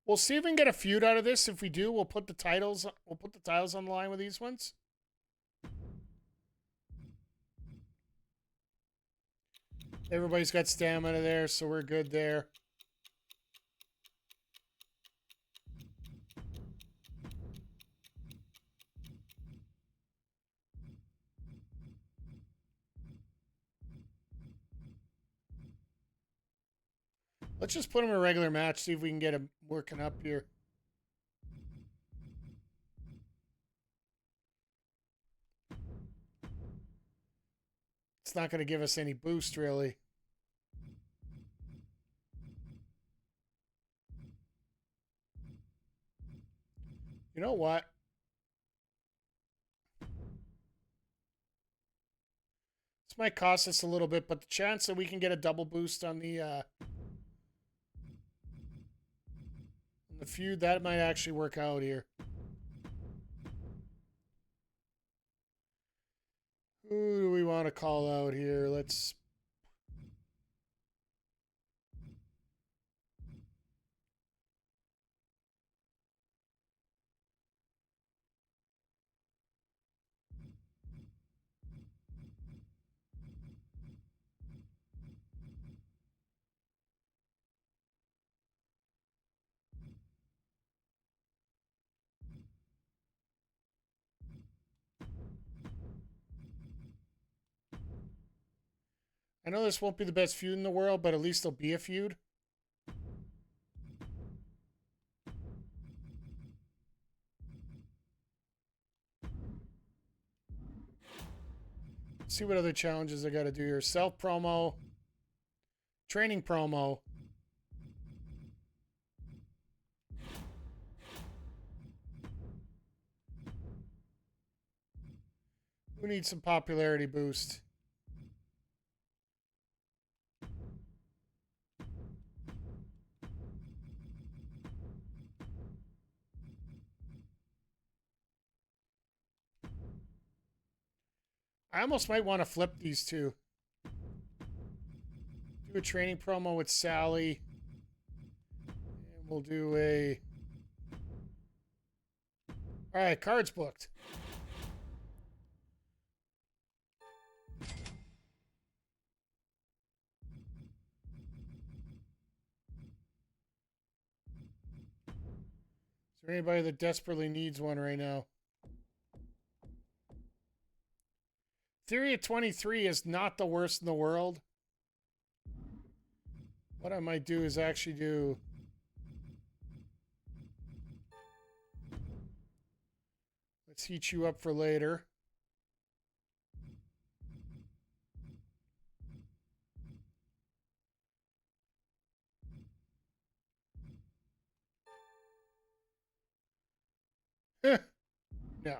We'll see if we can get a feud out of this. If we do, we'll put the titles on the line with these ones. Everybody's got stamina there, so we're good there. Let's just put him in a regular match, see if we can get him working up here. It's not going to give us any boost, really. You know what? This might cost us a little bit, but the chance that we can get a double boost on the feud, that might actually work out here. Who do we want to call out here? Let's... I know this won't be the best feud in the world, but at least there'll be a feud. Let's see what other challenges I got to do here. Self promo, training promo. Who needs some popularity boost? I almost might want to flip these two. Do a training promo with Sally. And we'll do a... All right, cards booked. Is there anybody that desperately needs one right now? Theory of 23 is not the worst in the world. What I might do is actually do... Let's heat you up for later. No.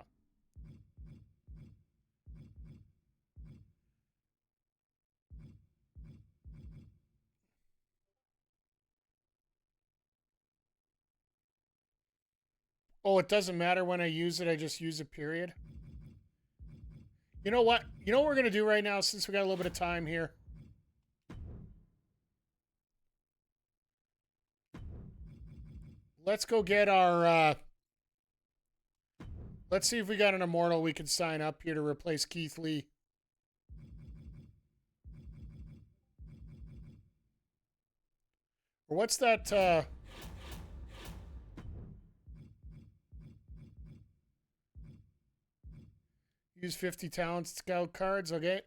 Oh, it doesn't matter when I use it. I just use it, period. You know what? You know what we're going to do right now, since we got a little bit of time here? Let's go get our... Let's see if we got an Immortal we can sign up here to replace Keith Lee. Or what's that... Use 50 talent scout cards, okay.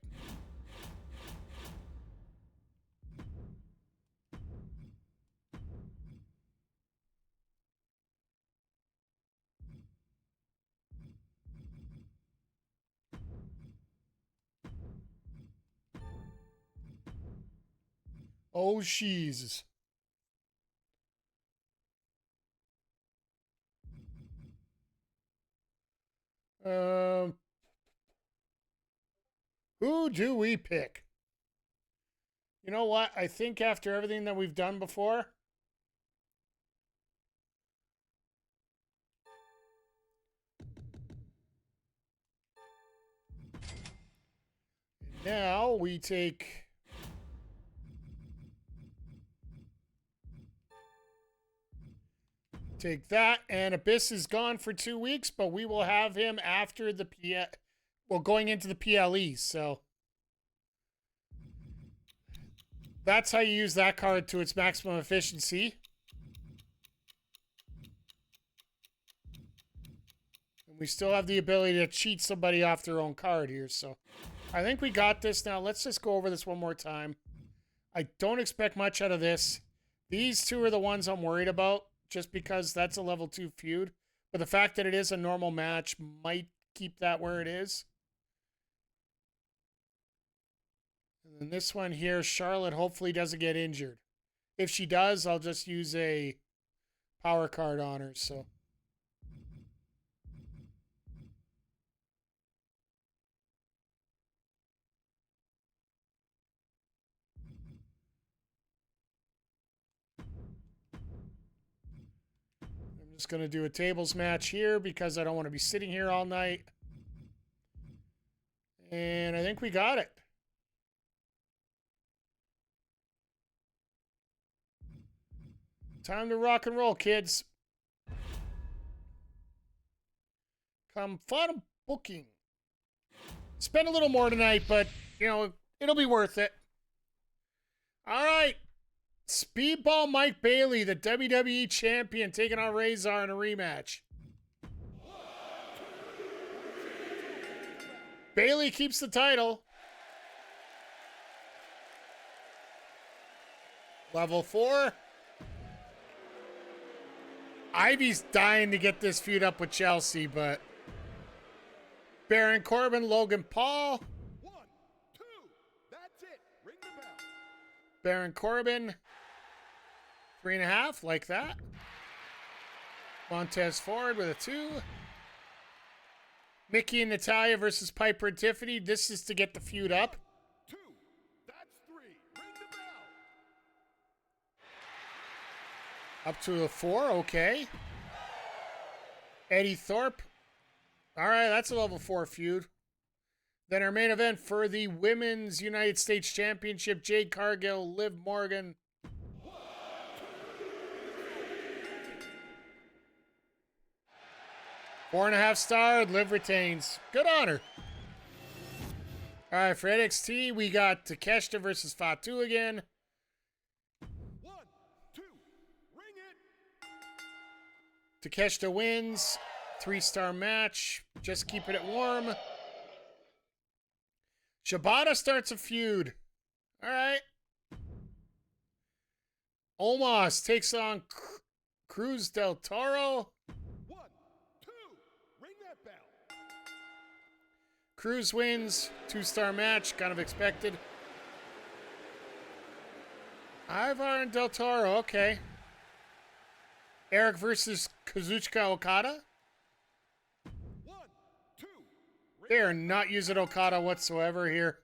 Oh, Jesus. Who do we pick? You know what? I think after everything that we've done before, now we take that, and Abyss is gone for 2 weeks, but we will have him after the going into the PLE, so that's how you use that card to its maximum efficiency. And we still have the ability to cheat somebody off their own card here, so I think we got this. Now let's just go over this one more time. I don't expect much out of this. These two are the ones I'm worried about, just because that's a level 2 feud. But the fact that it is a normal match might keep that where it is. And then this one here, Charlotte hopefully doesn't get injured. If she does, I'll just use a power card on her, so. I'm just going to do a tables match here because I don't want to be sitting here all night. And I think we got it. Time to rock and roll, kids. Come fun booking. Spend a little more tonight, but, you know, it'll be worth it. All right. Speedball Mike Bayley, the WWE champion, taking on Razor in a rematch. Bayley keeps the title. Level 4. Ivy's dying to get this feud up with Chelsea, but Baron Corbin, Logan Paul. 1, 2, that's it. Ring the bell. Baron Corbin, 3.5, like that. Montez Ford with a 2. Mickey and Natalia versus Piper and Tiffany. This is to get the feud up. 2, that's 3. Ring the bell. Up to a 4, okay. Eddie Thorpe. All right, that's a level 4 feud. Then our main event for the Women's United States Championship, Jade Cargill, Liv Morgan. 4.5 star, Liv retains. Good on her. All right, for NXT, we got Takeshita versus Fatu again. 1, 2, ring it. Takeshita wins. 3-star match. Just keeping it warm. Shibata starts a feud. All right. Omos takes on Cruz del Toro. 1, 2, ring that bell. Cruz wins. 2-star match. Kind of expected. Ivar and Del Toro. Okay. Eric versus Kazuchika Okada. 1, 2, ring They are not using Okada whatsoever here.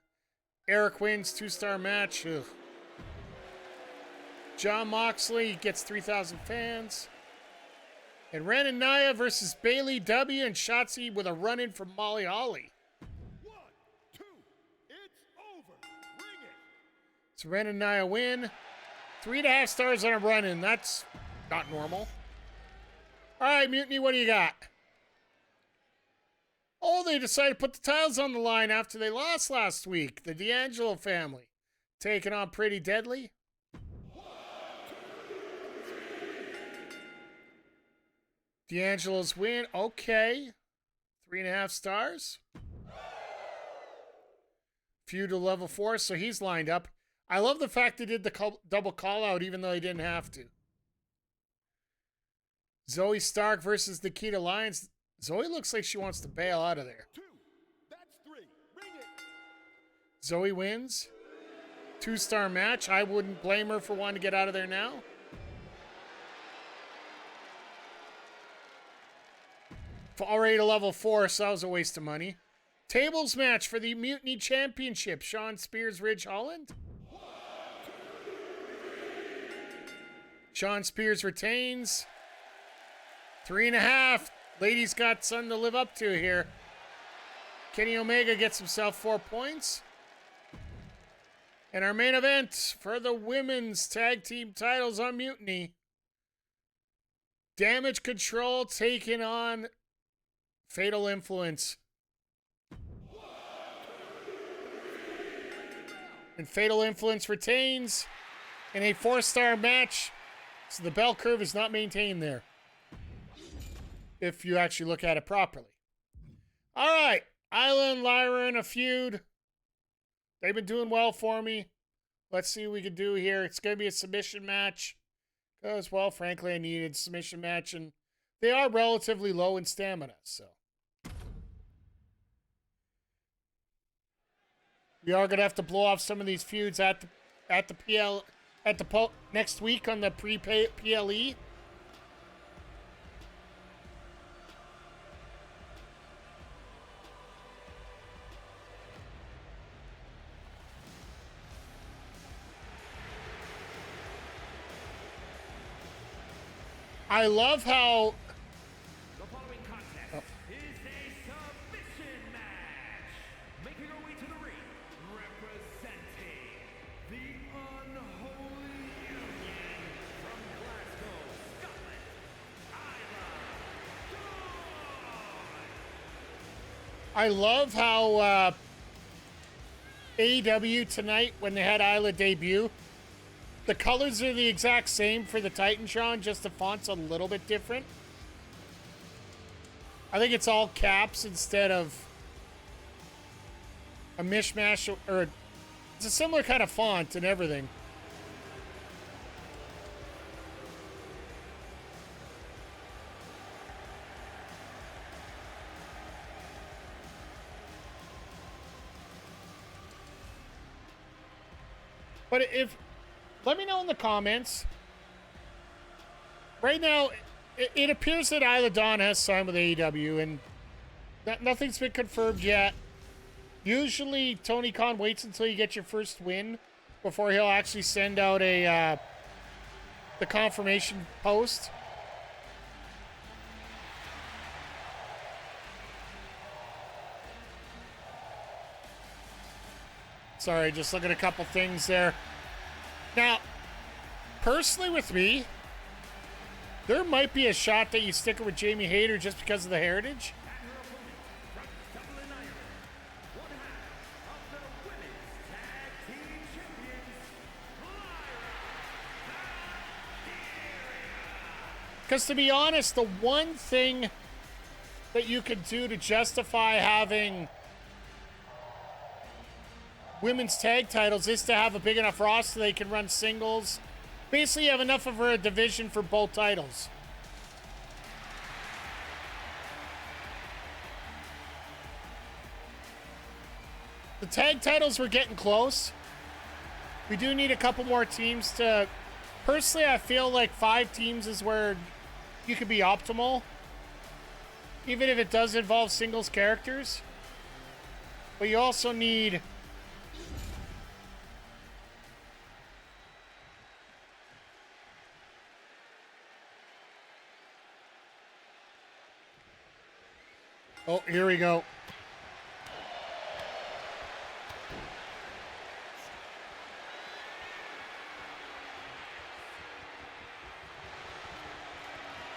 Eric wins. 2-star match. Ugh. John Moxley gets 3,000 fans. And Ren and Nia versus Bayley W and Shotzi with a run-in from Molly Holly. 1, 2, it's over. Ring it. So Ren and Nia win. 3.5 stars on a run-in. That's not normal. All right, Mutiny, what do you got? Oh, they decided to put the titles on the line after they lost last week. The D'Angelo family taking on Pretty Deadly. D'Angelo's win. Okay. 3.5 stars. Feud to level 4, so he's lined up. I love the fact they did the double call out even though he didn't have to. Zoe Stark versus Nikita Lyons. Zoe looks like she wants to bail out of there. 2, that's 3. Ring it. Zoe wins. 2-star match. I wouldn't blame her for wanting to get out of there now. Already to level 4, so that was a waste of money. Tables match for the Mutiny Championship. Sean Spears, Ridge Holland. 1, John Spears retains. 3.5. Ladies got something to live up to here. Kenny Omega gets himself 4 points. And our main event for the women's tag team titles on Mutiny. Damage Control taking on Fatal Influence. And Fatal Influence retains in a 4-star match. So the bell curve is not maintained there, if you actually look at it properly. All right. Isla and Lyra in a feud. They've been doing well for me. Let's see what we can do here. It's going to be a submission match. Because, well, frankly, I needed a submission match. And they are relatively low in stamina, so. We are going to have to blow off some of these feuds at the next week on the pre-PLE. I love how The following contest is a submission match. Making her way to the ring, representing the Unholy Union from Glasgow, Scotland, Isla. I love how AEW tonight, when they had Isla debut, the colors are the exact same for the Titantron, just the font's a little bit different. I think it's all caps instead of a mishmash, or it's a similar kind of font and everything. But let me know in the comments. Right now, it appears that Isla Dawn has signed with AEW, and nothing's been confirmed yet. Usually, Tony Khan waits until you get your first win before he'll actually send out the confirmation post. Sorry, just looking at a couple things there. Now, personally with me, there might be a shot that you stick it with Jamie Hayter just because of the heritage. Because to be honest, the one thing that you could do to justify having women's tag titles is to have a big enough roster they can run singles. Basically, you have enough of a division for both titles. The tag titles were getting close. We do need a couple more teams to... Personally, I feel like 5 teams is where you could be optimal. Even if it does involve singles characters. But you also need... Oh, here we go.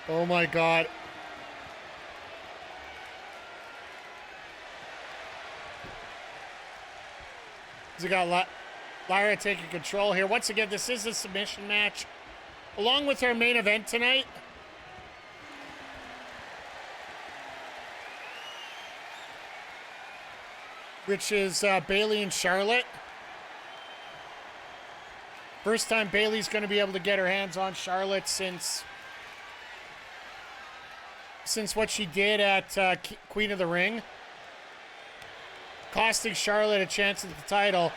Oh my God. We got Lyra taking control here. Once again, this is a submission match. Along with our main event tonight. Which is Bayley and Charlotte. First time Bayley's going to be able to get her hands on Charlotte since what she did at Queen of the Ring. Costing Charlotte a chance at the title.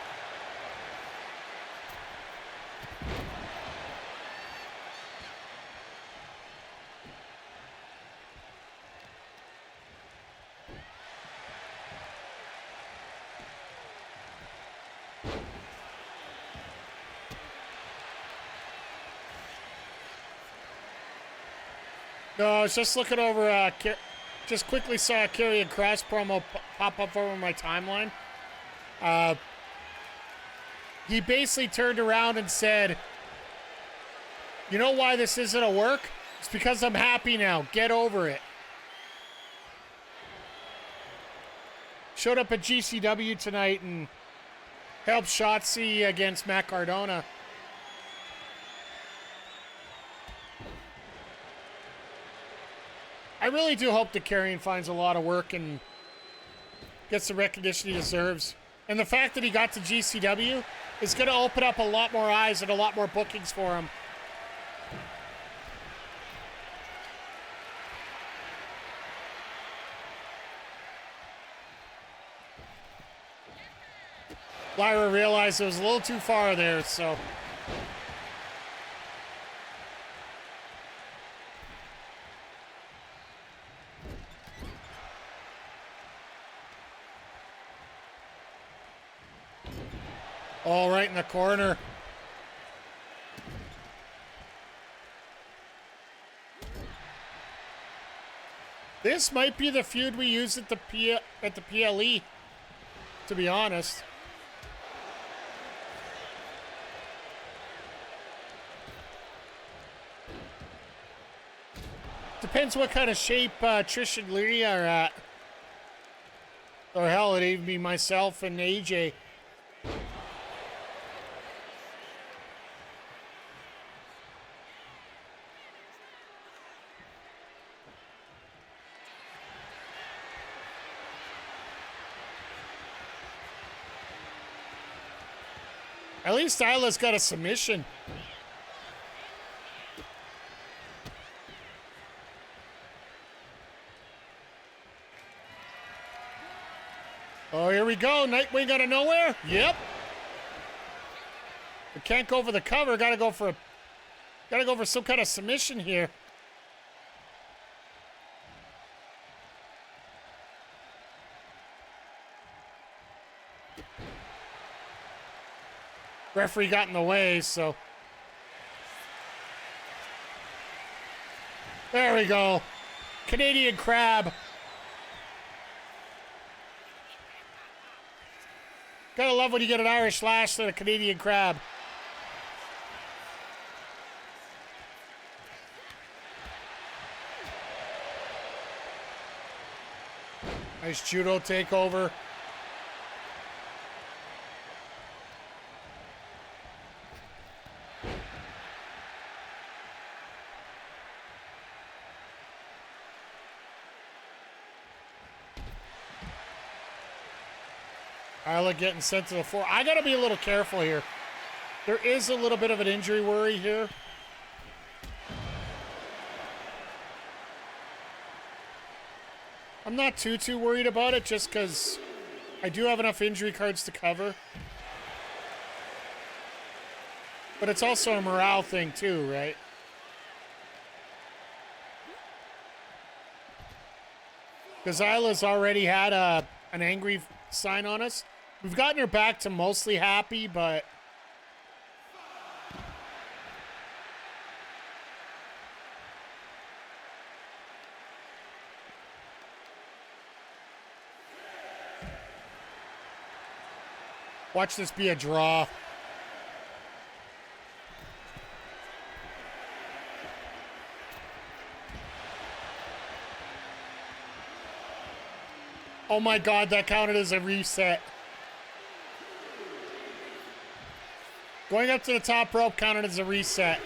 No, I was just looking over, just quickly saw a Karrion Kross promo pop up over my timeline. He basically turned around and said, you know why this isn't a work? It's because I'm happy now. Get over it. Showed up at GCW tonight and helped Shotzi against Matt Cardona. I really do hope that Karrion finds a lot of work and gets the recognition he deserves. And the fact that he got to GCW is going to open up a lot more eyes and a lot more bookings for him. Lyra realized it was a little too far there, so... all right in the corner. This might be the feud we use at the PLE, to be honest. Depends what kind of shape Trish and Lyra are at. Or hell, it'd even be myself and AJ. At least Isla's got a submission. Oh, here we go. Nightwing out of nowhere. Yep. We can't go for the cover. Gotta go for some kind of submission here. Referee got in the way, so. There we go. Canadian Crab. Gotta love when you get an Irish lash to a Canadian Crab. Nice judo takeover. Isla getting sent to the floor. I got to be a little careful here. There is a little bit of an injury worry here. I'm not too worried about it just because I do have enough injury cards to cover. But it's also a morale thing too, right? Because Isla's already had an angry sign on us. We've gotten her back to mostly happy, but watch this be a draw. Oh my God, that counted as a reset. Going up to the top rope counted as a reset.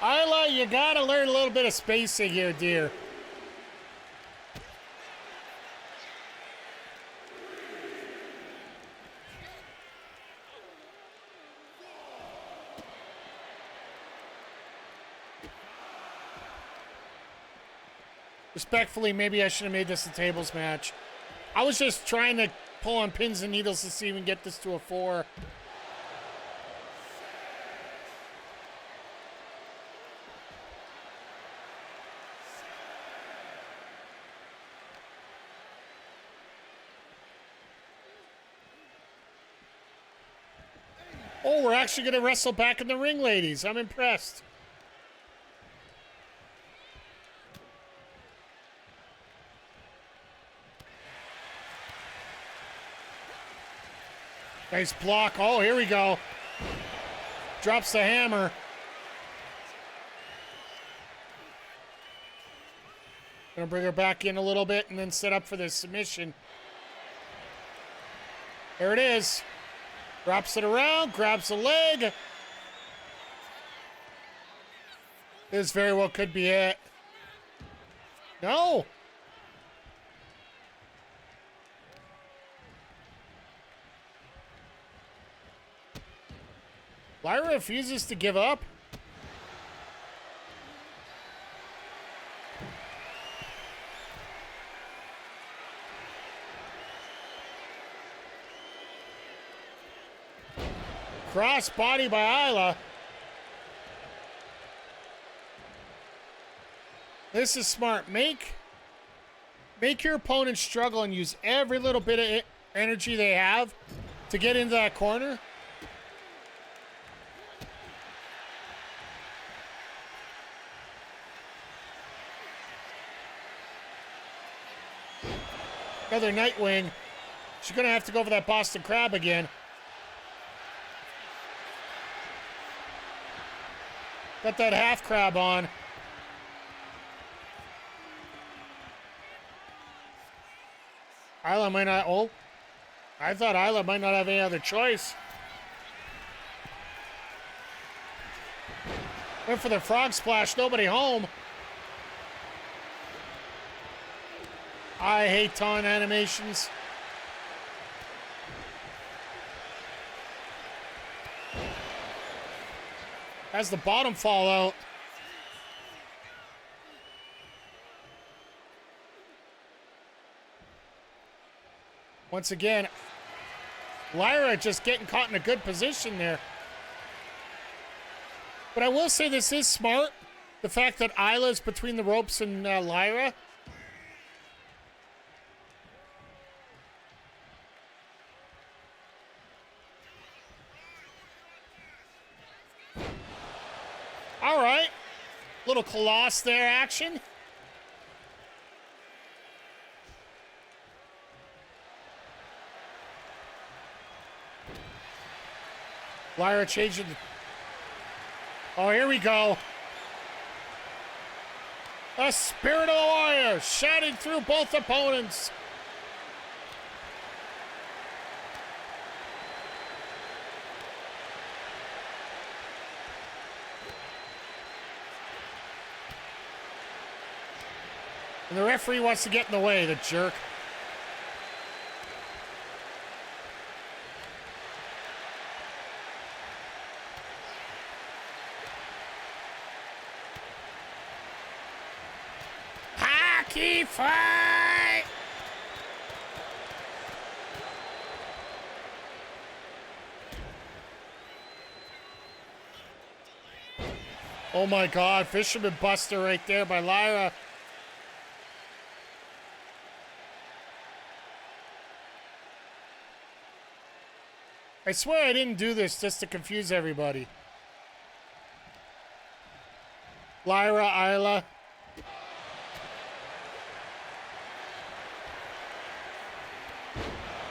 Isla, you gotta learn a little bit of spacing here, dear. Respectfully, maybe I should have made this a tables match. I was just trying to pull on pins and needles to see if we can get this to a 4. Oh, we're actually going to wrestle back in the ring, ladies. I'm impressed. Nice block. Oh, here we go. Drops the hammer. Gonna bring her back in a little bit and then set up for the submission. There it is. Drops it around, grabs the leg. This very well could be it. No. Lyra refuses to give up. Cross body by Isla. This is smart. Make your opponent struggle and use every little bit of energy they have to get into that corner. Another Nightwing. She's going to have to go for that Boston Crab again. Got that half crab on. Isla might not... Oh. I thought Isla might not have any other choice. Went for the frog splash. Nobody home. I hate taunt animations. Has the bottom fall out. Once again, Lyra just getting caught in a good position there. But I will say this is smart. The fact that Isla's between the ropes and Lyra. All right. Little Kross there action. Lyra changing. Oh, here we go. The Spirit of the Warrior shouting through both opponents. And the referee wants to get in the way, the jerk. Hockey fight! Oh my God, Fisherman Buster right there by Lyra. I swear I didn't do this just to confuse everybody. Lyra, Isla.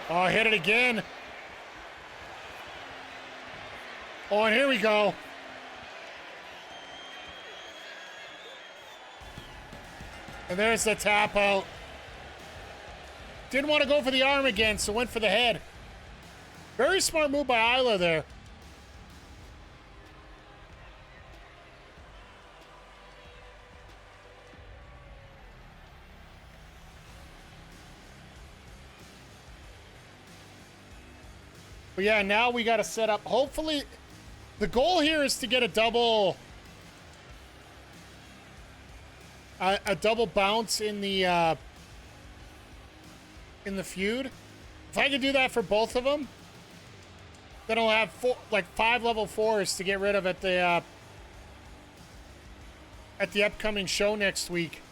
Oh, hit it again. Oh, and here we go. And there's the tap out. Didn't want to go for the arm again, so went for the head. Very smart move by Isla there. But yeah, now we got to set up. Hopefully, the goal here is to get a double bounce in the feud. If I could do that for both of them, then I'll have 5 level 4s to get rid of at the upcoming show next week.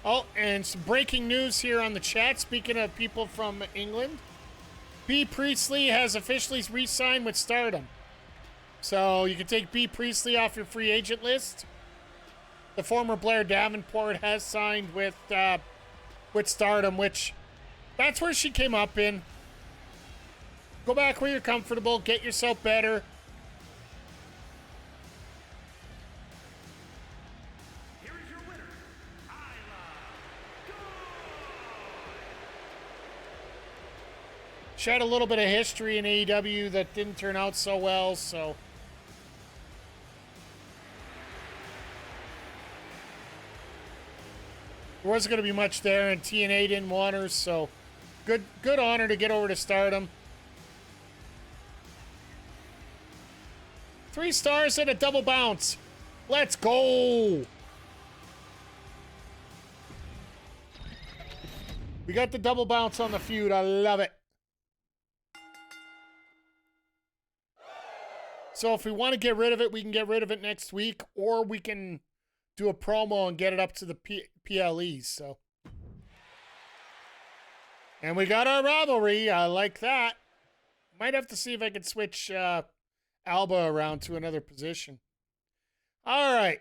Oh, and some breaking news here on the chat. Speaking of people from England, B. Priestley has officially re-signed with Stardom. So you can take B. Priestley off your free agent list. The former Blair Davenport has signed with Stardom, which that's where she came up in. Go back where you're comfortable. Get yourself better. Here is your winner, Isla. She had a little bit of history in AEW that didn't turn out so well, so there wasn't going to be much there, and TNA didn't want her, so good honor to get over to Stardom. 3 stars and a double bounce. Let's go. We got the double bounce on the feud. I love it. So if we want to get rid of it, we can get rid of it next week, or we can do a promo and get it up to the PLEs. So, and we got our rivalry. I like that. Might have to see if I can switch Alba around to another position. All right.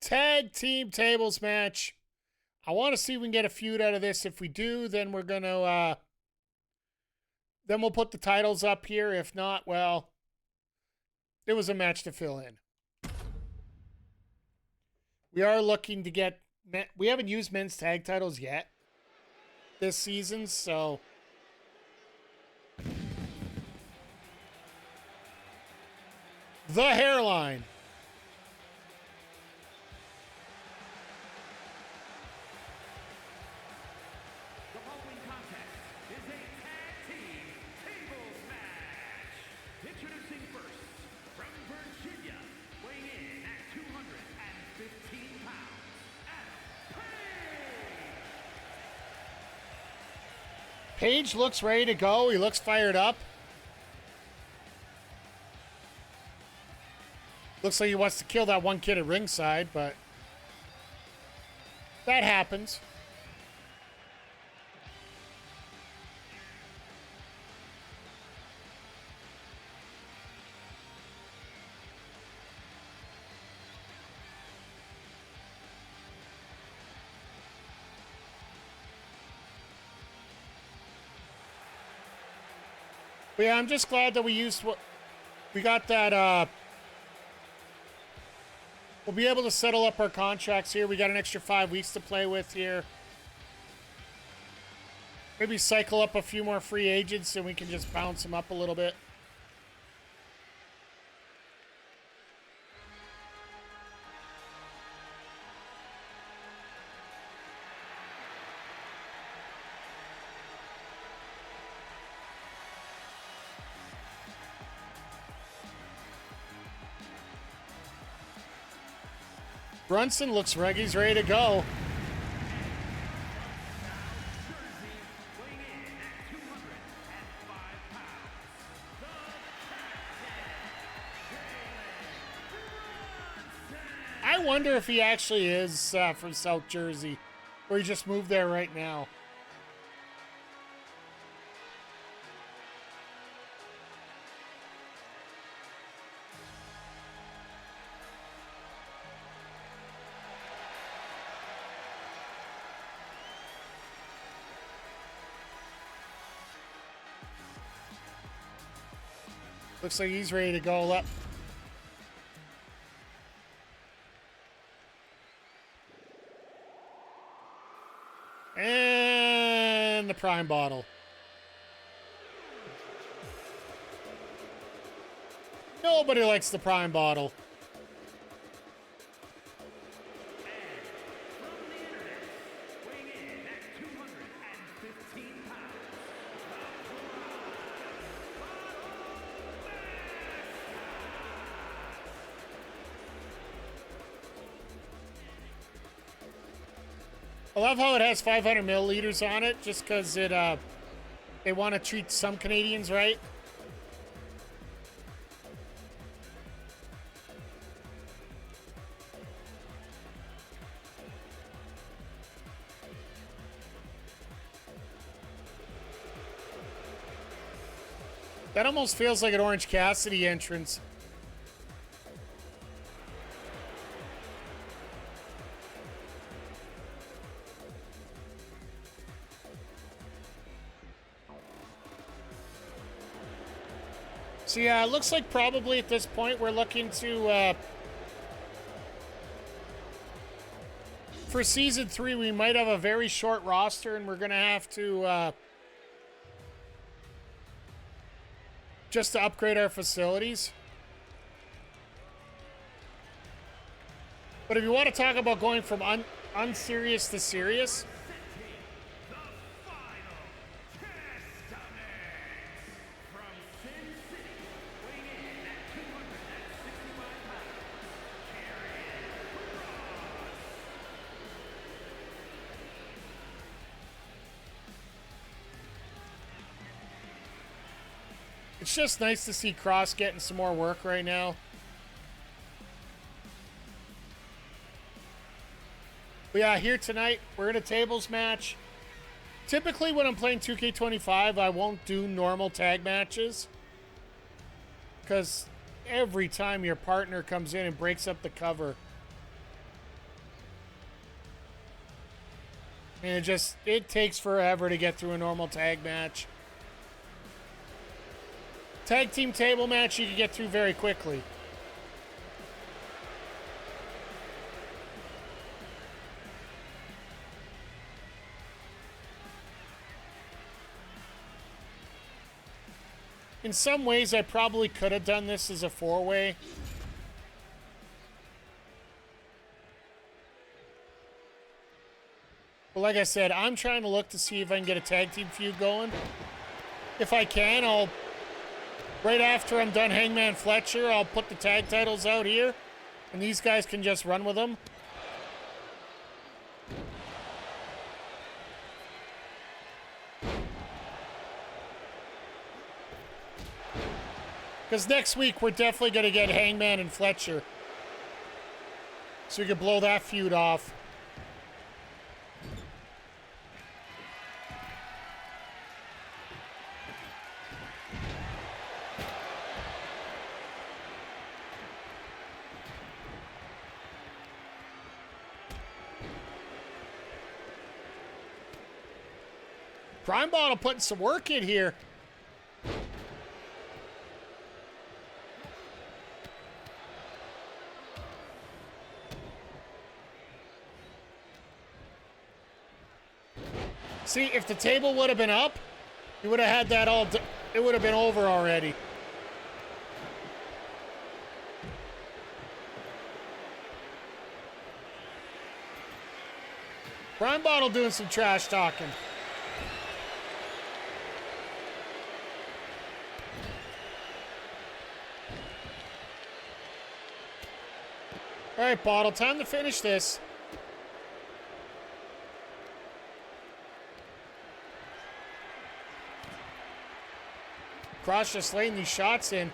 Tag team tables match. I want to see if we can get a feud out of this. If we do, then we're going to, then we'll put the titles up here. If not, well, it was a match to fill in. We are looking to get, we haven't used men's tag titles yet this season, so. The hairline. The following contest is a tag team tables match. Introducing first, from Virginia, weighing in at 215 pounds, Adam Page. Page looks ready to go. He looks fired up. Looks like he wants to kill that one kid at ringside, but that happens. But yeah, I'm just glad that we used what we got that. We'll be able to settle up our contracts here. We got an extra 5 weeks to play with here. Maybe cycle up a few more free agents and we can just bounce them up a little bit. Brunson looks like he's ready to go. I wonder if he actually is from South Jersey, or he just moved there right now. Looks like he's ready to go up. And the prime bottle. Nobody likes the prime bottle. I love how it has 500 milliliters on it, just because it they want to treat some Canadians right. That almost feels like an Orange Cassidy entrance. So yeah, it looks like probably at this point we're looking to, for season 3, we might have a very short roster and we're going to have to, just to upgrade our facilities. But if you want to talk about going from unserious to serious, it's just nice to see Kross getting some more work right now. But yeah, here tonight, we're in a tables match. Typically, when I'm playing 2K25, I won't do normal tag matches. Because every time your partner comes in and breaks up the cover, and it takes forever to get through a normal tag match. Tag team table match you can get through very quickly. In some ways, I probably could have done this as a 4-way. But like I said, I'm trying to look to see if I can get a tag team feud going. If I can, right after I'm done Hangman Fletcher, I'll put the tag titles out here, and these guys can just run with them. Because next week, we're definitely going to get Hangman and Fletcher. So we can blow that feud off. Prime Bottle putting some work in here. See, if the table would have been up, you would have had that all, it would have been over already. Prime Bottle doing some trash talking. All right, Bottle, time to finish this. Kross just laying these shots in.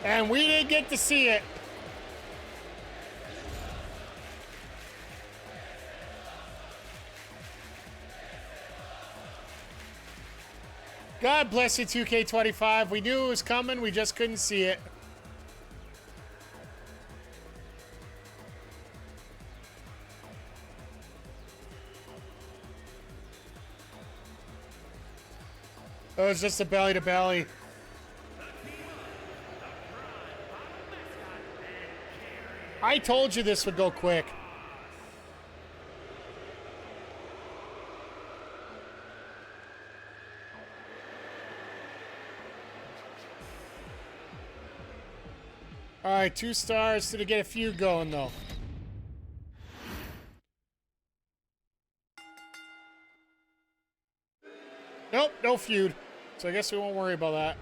And we didn't get to see it. God bless you, 2K25. We knew it was coming, we just couldn't see it. Oh, it's just a belly to belly. I told you this would go quick. All right, 2 stars to get a feud going, though. Nope, no feud. So I guess we won't worry about that.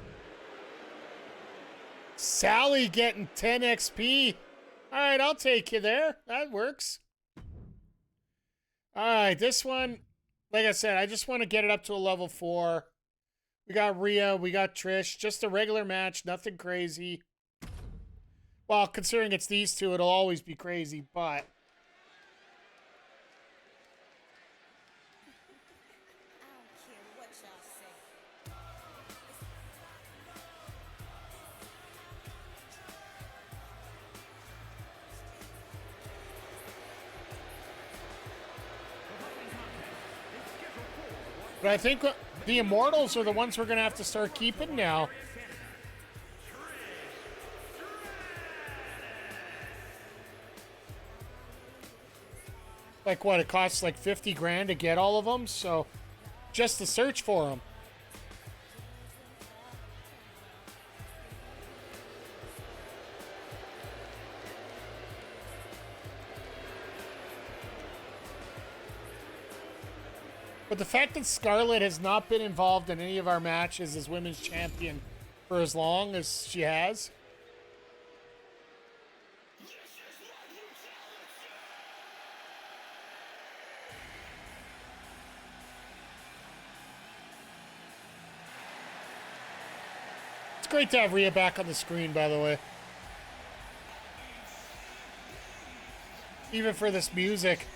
Sally getting 10 XP. All right, I'll take you there. That works. All right, this one, like I said, I just want to get it up to a level 4. We got Rhea, we got Trish. Just a regular match, nothing crazy. Well, considering it's these two, it'll always be crazy, but... I don't care what y'all say. But I think the Immortals are the ones we're going to have to start keeping now. Like what? It costs like 50 grand to get all of them, so just to search for them. But the fact that Scarlett has not been involved in any of our matches as women's champion for as long as she has. It's great to have Rhea back on the screen, by the way. Even for this music.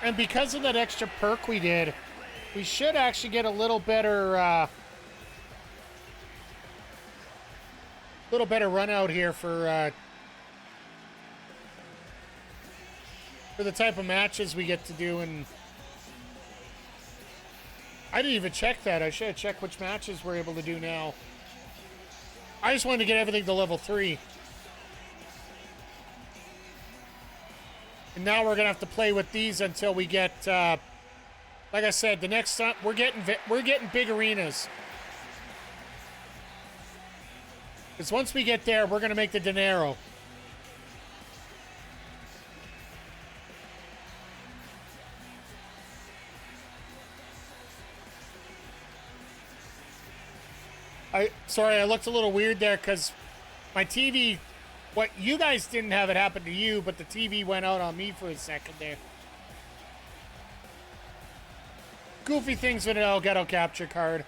And because of that extra perk we did, we should actually get a little better run out here for the type of matches we get to do. And I didn't even check that. I should have checked which matches we're able to do now. I just wanted to get everything to level 3. And now we're gonna have to play with these until we get, like I said, the next time we're getting big arenas. Because once we get there, we're gonna make the dinero. Sorry, I looked a little weird there because my TV, what you guys didn't have it happen to you, but the TV went out on me for a second there. Goofy things with an Elgato capture card.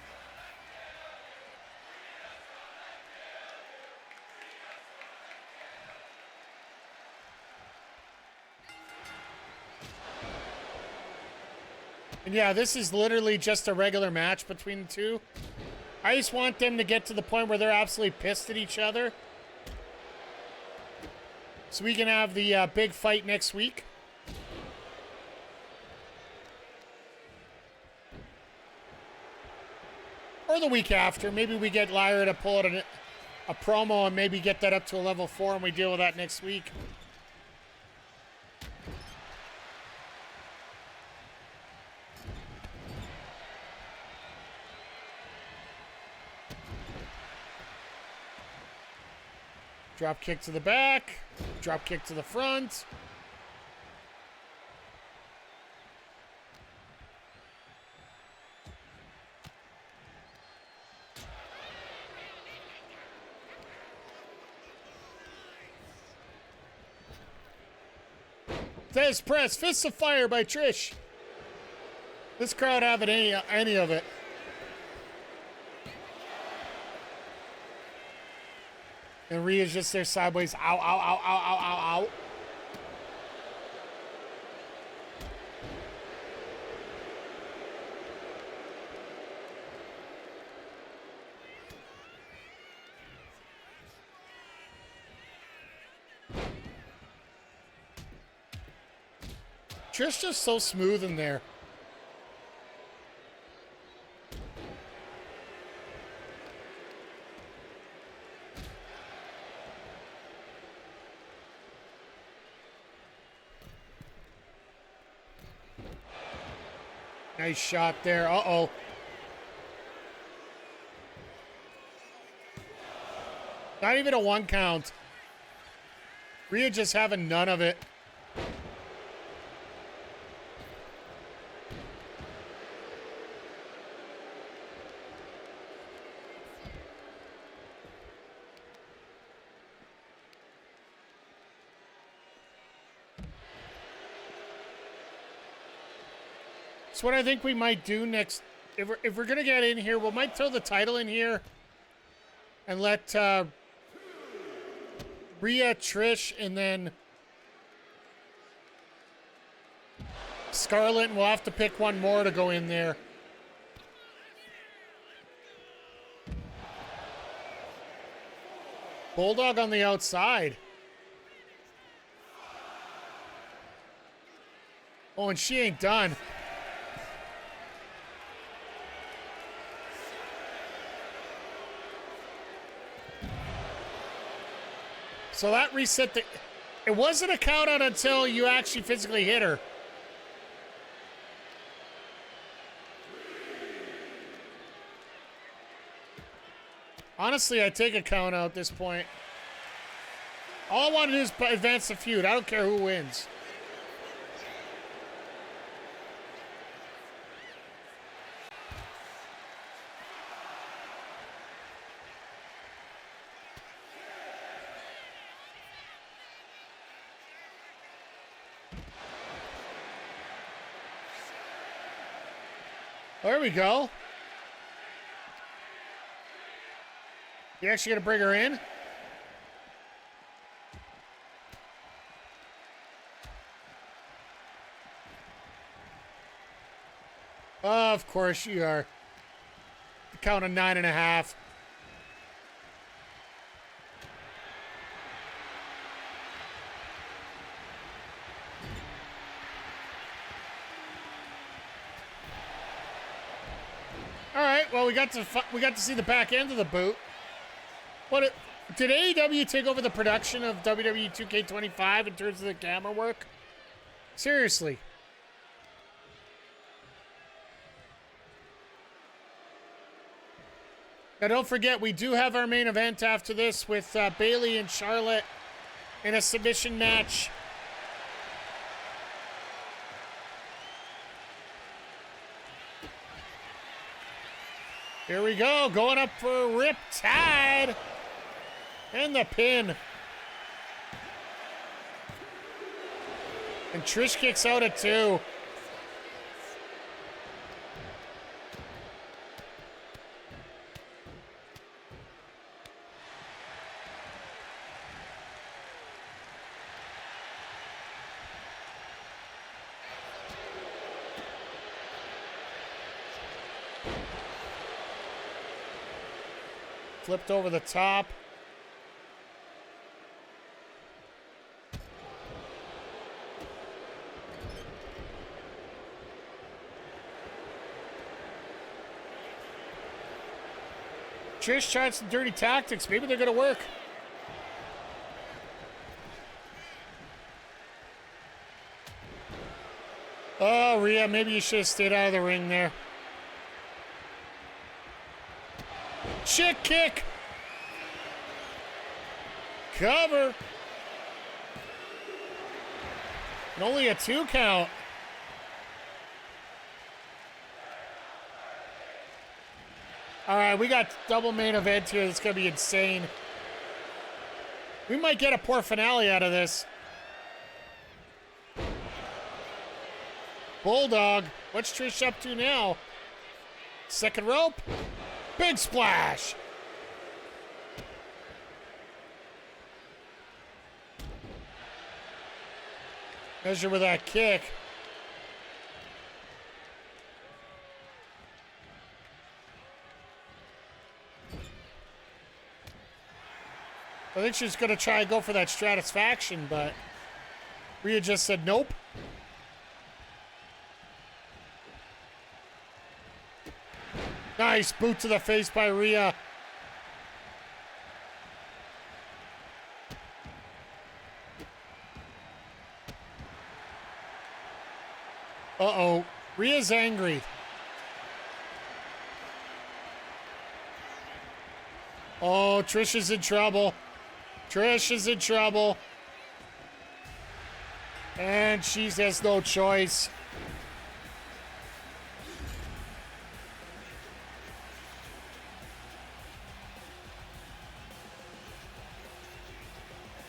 And yeah, this is literally just a regular match between the two. I just want them to get to the point where they're absolutely pissed at each other. So we can have the big fight next week. Or the week after. Maybe we get Lyra to pull out a promo and maybe get that up to a level 4 and we deal with that next week. Drop kick to the back. Drop kick to the front. Tez press. Fists of Fire by Trish. This crowd having any of it. And Rhea's just there sideways. Ow, ow, ow, ow, ow, ow, ow. Trish just so smooth in there. Nice shot there. Uh-oh. Not even a 1 count. Rhea just having none of it. So what I think we might do next, if we're gonna get in here, we might throw the title in here and let Rhea, Trish, and then Scarlett, and we'll have to pick one more to go in there. Bulldog on the outside. Oh, and she ain't done. So that reset the... It wasn't a count out until you actually physically hit her. Honestly, I take a count out at this point. All I want to do is advance the feud. I don't care who wins. There we go. You actually gonna bring her in? Of course you are. Count of 9.5. All right. Well, we got to see the back end of the boot. Did AEW take over the production of WWE 2k25 in terms of the camera work? Seriously. Now, don't forget, we do have our main event after this with Bayley and Charlotte in a submission match. Here we go, going up for Riptide. And the pin. And Trish kicks out at 2. Flipped over the top. Trish tried some dirty tactics. Maybe they're going to work. Oh, Rhea, maybe you should have stayed out of the ring there. Chick kick. Cover. And only a 2 count. All right, we got double main event here. It's going to be insane. We might get a poor finale out of this. Bulldog. What's Trish up to now? Second rope. Big splash. Measure with that kick. I think she's going to try and go for that Stratusfaction, but Rhea just said nope. Nice boot to the face by Rhea. Uh-oh. Rhea's angry. Oh, Trish is in trouble. Trish is in trouble. And she has no choice.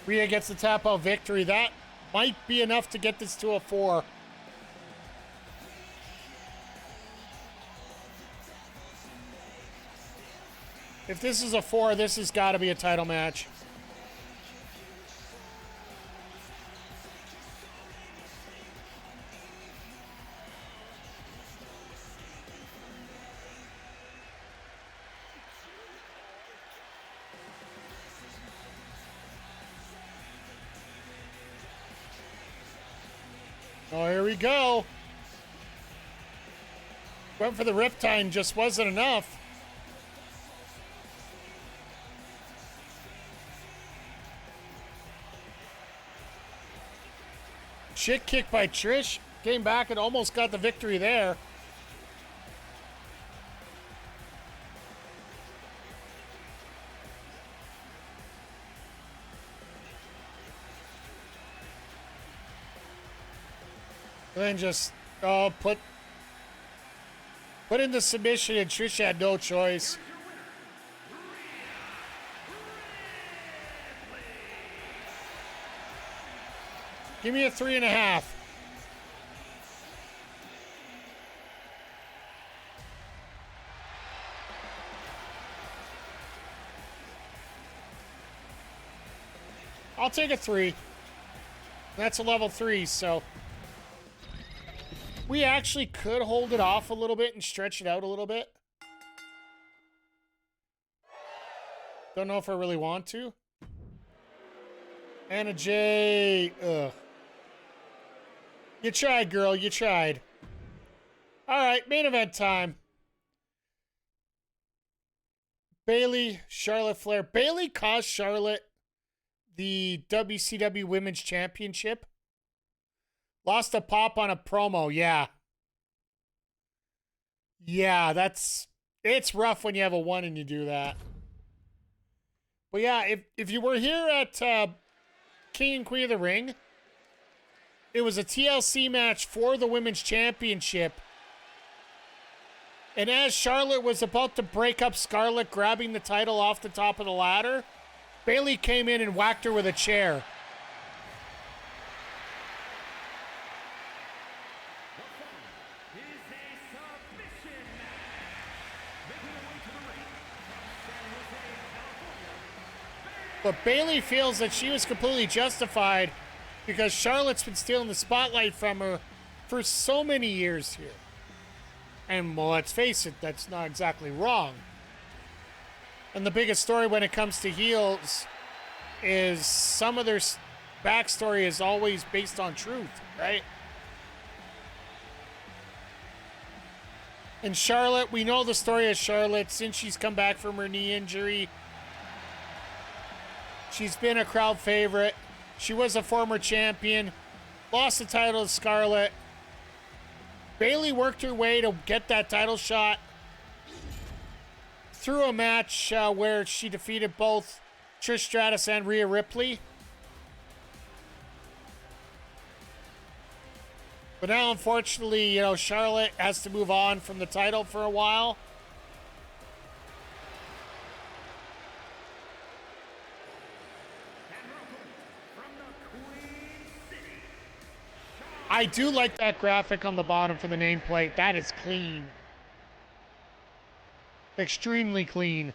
Rhea gets the tap out victory. That might be enough to get this to a 4. If this is a 4, this has got to be a title match. Oh, here we go. Went for the riptide, just wasn't enough. Shit kick by Trish. Came back and almost got the victory there. And then just put in the submission, and Trish had no choice. Give me a 3.5. I'll take a 3. That's a level 3, so we actually could hold it off a little bit and stretch it out a little bit. Don't know if I really want to. Anna J. Ugh. You tried, girl. You tried. All right, main event time. Bayley, Charlotte Flair. Bayley cost Charlotte the WCW Women's Championship. Lost a pop on a promo, yeah. Yeah, it's rough when you have a 1 and you do that. But yeah, if you were here at King and Queen of the Ring, it was a TLC match for the Women's Championship. And as Charlotte was about to break up Scarlett, grabbing the title off the top of the ladder, Bayley came in and whacked her with a chair. But Bayley feels that she was completely justified because Charlotte's been stealing the spotlight from her for so many years here. And, well, let's face it, that's not exactly wrong. And the biggest story when it comes to heels is some of their backstory is always based on truth, right? And Charlotte, we know the story of Charlotte since she's come back from her knee injury. She's been a crowd favorite. She was a former champion. Lost the title to Scarlett. Bayley worked her way to get that title shot through a match where she defeated both Trish Stratus and Rhea Ripley. But now, unfortunately, Charlotte has to move on from the title for a while. I do like that graphic on the bottom for the nameplate. That is clean. Extremely clean.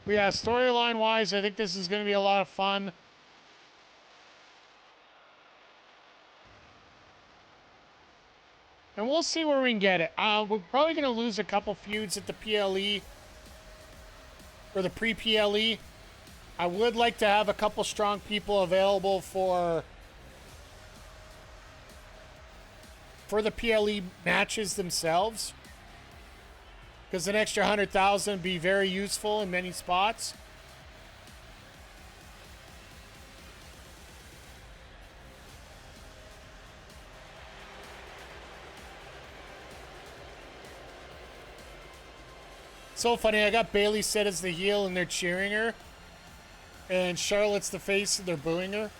But yeah, storyline-wise, I think this is going to be a lot of fun. And we'll see where we can get it. We're probably going to lose a couple feuds at the PLE. Or the pre-PLE. I would like to have a couple strong people available for the PLE matches themselves. Because an extra 100,000 would be very useful in many spots. So funny, I got Bayley set as the heel and they're cheering her. And Charlotte's the face and they're booing her.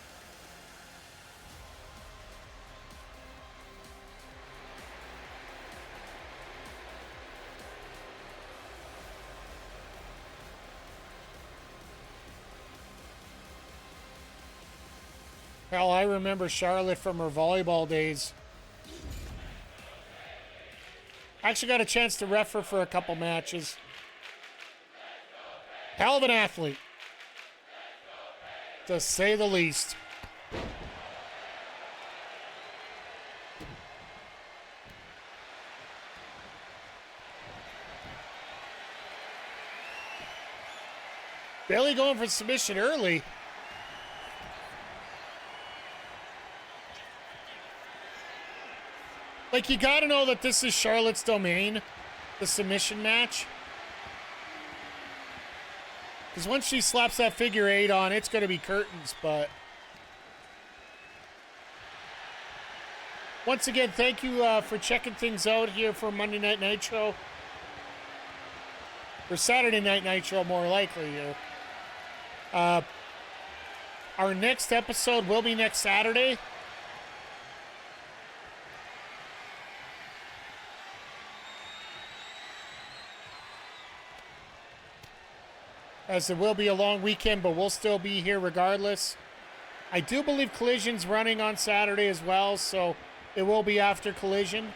Hell, I remember Charlotte from her volleyball days. I actually got a chance to ref her for a couple matches. Hell of an athlete, to say the least. Bayley going for submission early. Like, you got to know that this is Charlotte's domain, the submission match. Because once she slaps that figure 8 on, it's going to be curtains, but... Once again, thank you for checking things out here for Monday Night Nitro. For Saturday Night Nitro, more likely here. Our next episode will be next Saturday. As it will be a long weekend, but we'll still be here regardless. I do believe Collision's running on Saturday as well, so it will be after Collision.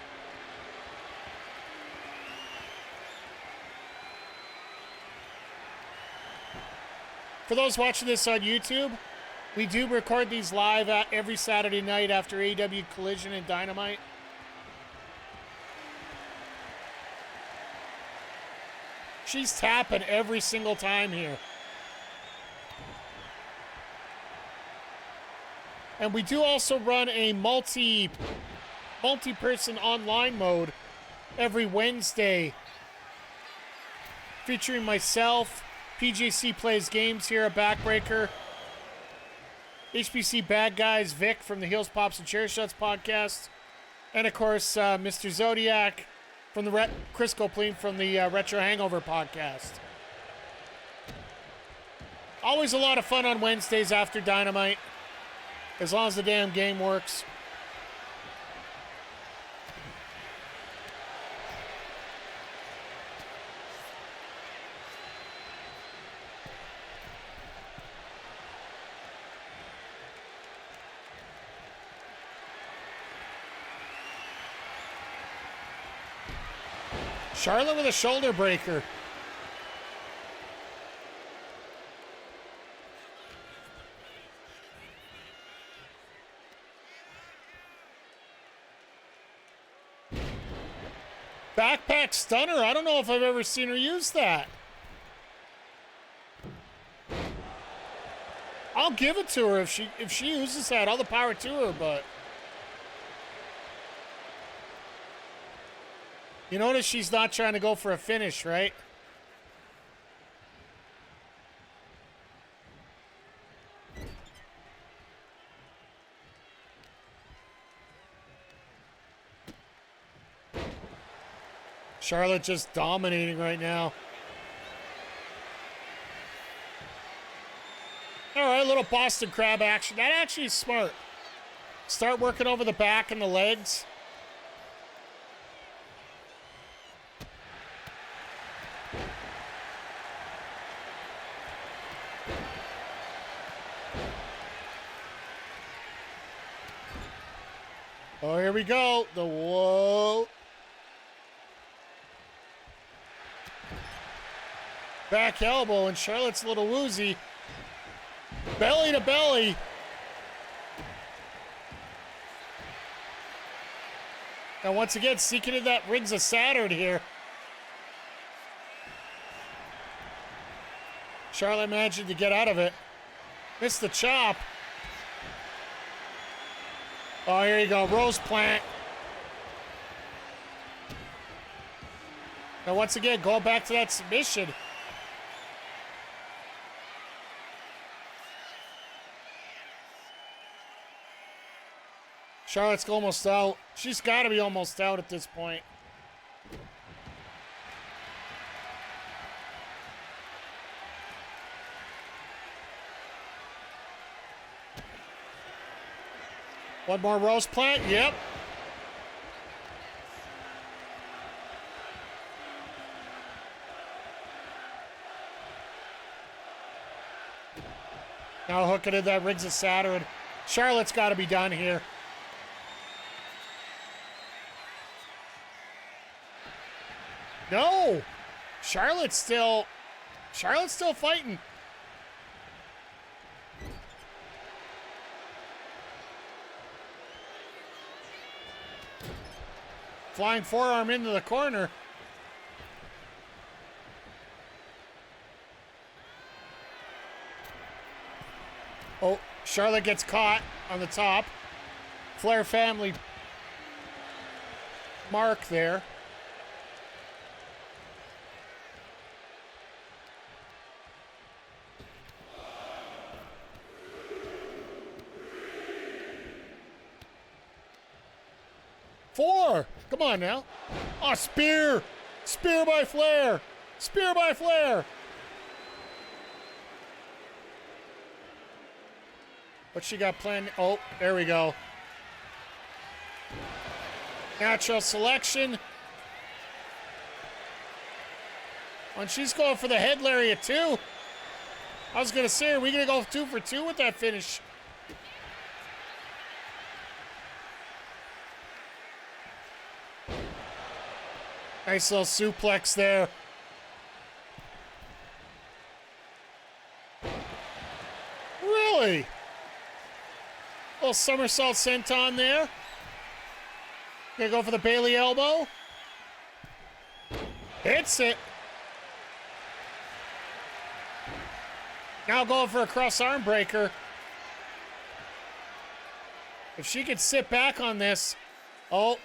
For those watching this on YouTube, we do record these live every Saturday night after AEW Collision and Dynamite. She's tapping every single time here. And we do also run a multi-person online mode every Wednesday, featuring myself, PJC Plays Games here at Backbreaker, HBC Bad Guys, Vic from the Heels, Pops, and Chair Shots podcast, and of course, Mr. Zodiac from the Chris Copeland from the Retro Hangover podcast. Always a lot of fun on Wednesdays after Dynamite, as long as the damn game works. Charlotte with a shoulder breaker. Backpack stunner. I don't know if I've ever seen her use that. I'll give it to her if she uses that. All the power to her, but you notice she's not trying to go for a finish, right? Charlotte just dominating right now. All right, a little Boston Crab action. That actually is smart. Start working over the back and the legs. Oh, here we go. The whoa. Back elbow, and Charlotte's a little woozy. Belly to belly. Now, once again, seeking in that Rings of Saturn here. Charlotte managed to get out of it. Missed the chop. Oh, here you go. Rose plant. Now, once again, going back to that submission. Charlotte's almost out. She's got to be almost out at this point. One more rose plant. Yep. Now hooking in that Rings of Saturn. Charlotte's got to be done here. No, Charlotte's still fighting. Flying forearm into the corner. Oh, Charlotte gets caught on the top. Flair family mark there. Four. Come on now. Oh, spear. Spear by Flair. Spear by Flair. What she got planned? Oh, there we go. Natural selection. Oh, and she's going for the head lariat too. I was going to say, are we going to go 2 for 2 with that finish? Nice little suplex there. Really? Little somersault senton there. Gonna go for the Bayley elbow. Hits it. Now going for a cross arm breaker. If she could sit back on this. Oh.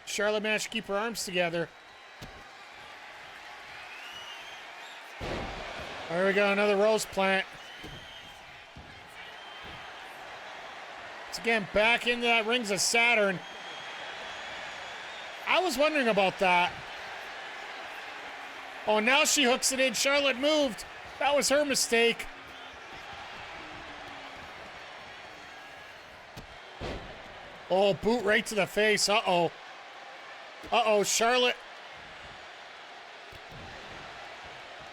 Charlotte managed to keep her arms together. There we go, another rose plant. Once again, back into that Rings of Saturn. I was wondering about that. Oh, now she hooks it in. Charlotte moved. That was her mistake. Oh, boot right to the face. Uh-oh. Uh-oh, Charlotte.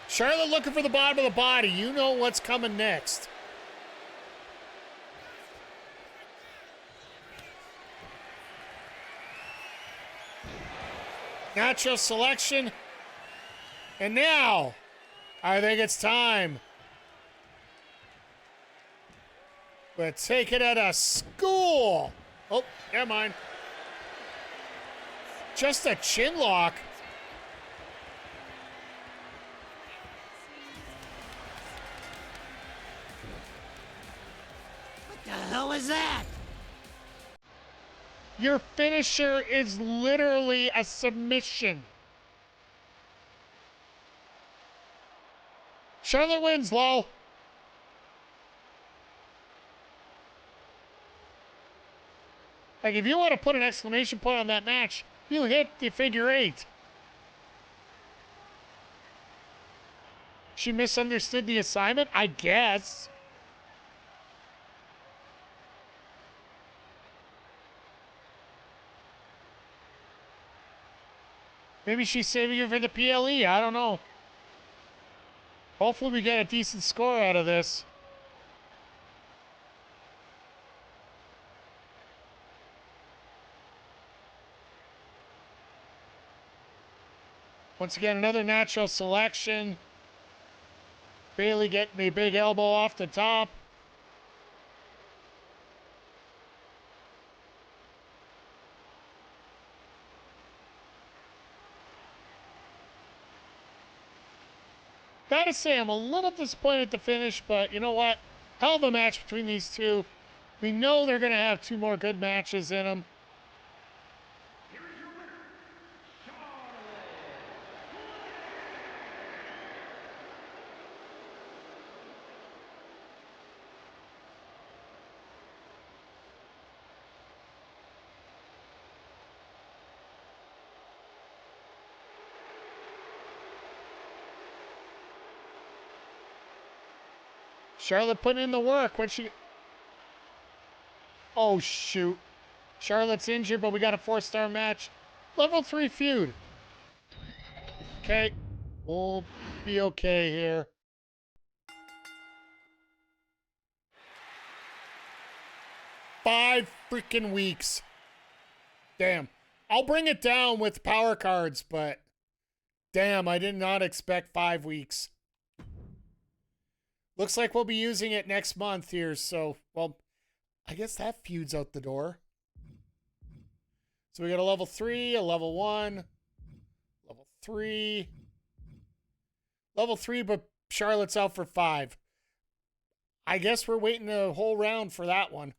Charlotte looking for the bottom of the body. You know what's coming next. Natural selection. And now, I think it's time. But take it at a school. Oh, never mind. Just a chin lock. What the hell is that? Your finisher is literally a submission. Charlotte wins, lol. Like, if you want to put an exclamation point on that match, you hit the figure 8. She misunderstood the assignment? I guess. Maybe she's saving it for the PLE. I don't know. Hopefully we get a decent score out of this. Once again, another natural selection. Bayley getting the big elbow off the top. Gotta say, I'm a little disappointed at the finish, but you know what? Hell of a match between these two. We know they're going to have 2 more good matches in them. Charlotte putting in the work. When she... Oh, shoot. Charlotte's injured, but we got a 4-star match. Level 3 feud. Okay. We'll be okay here. Five freaking weeks. Damn. I'll bring it down with power cards, but... Damn, I did not expect 5 weeks. Looks like we'll be using it next month here, so, well, I guess that feud's out the door. So we got a level 3, a level 1, level 3. Level 3, but Charlotte's out for 5. I guess we're waiting a whole round for that one.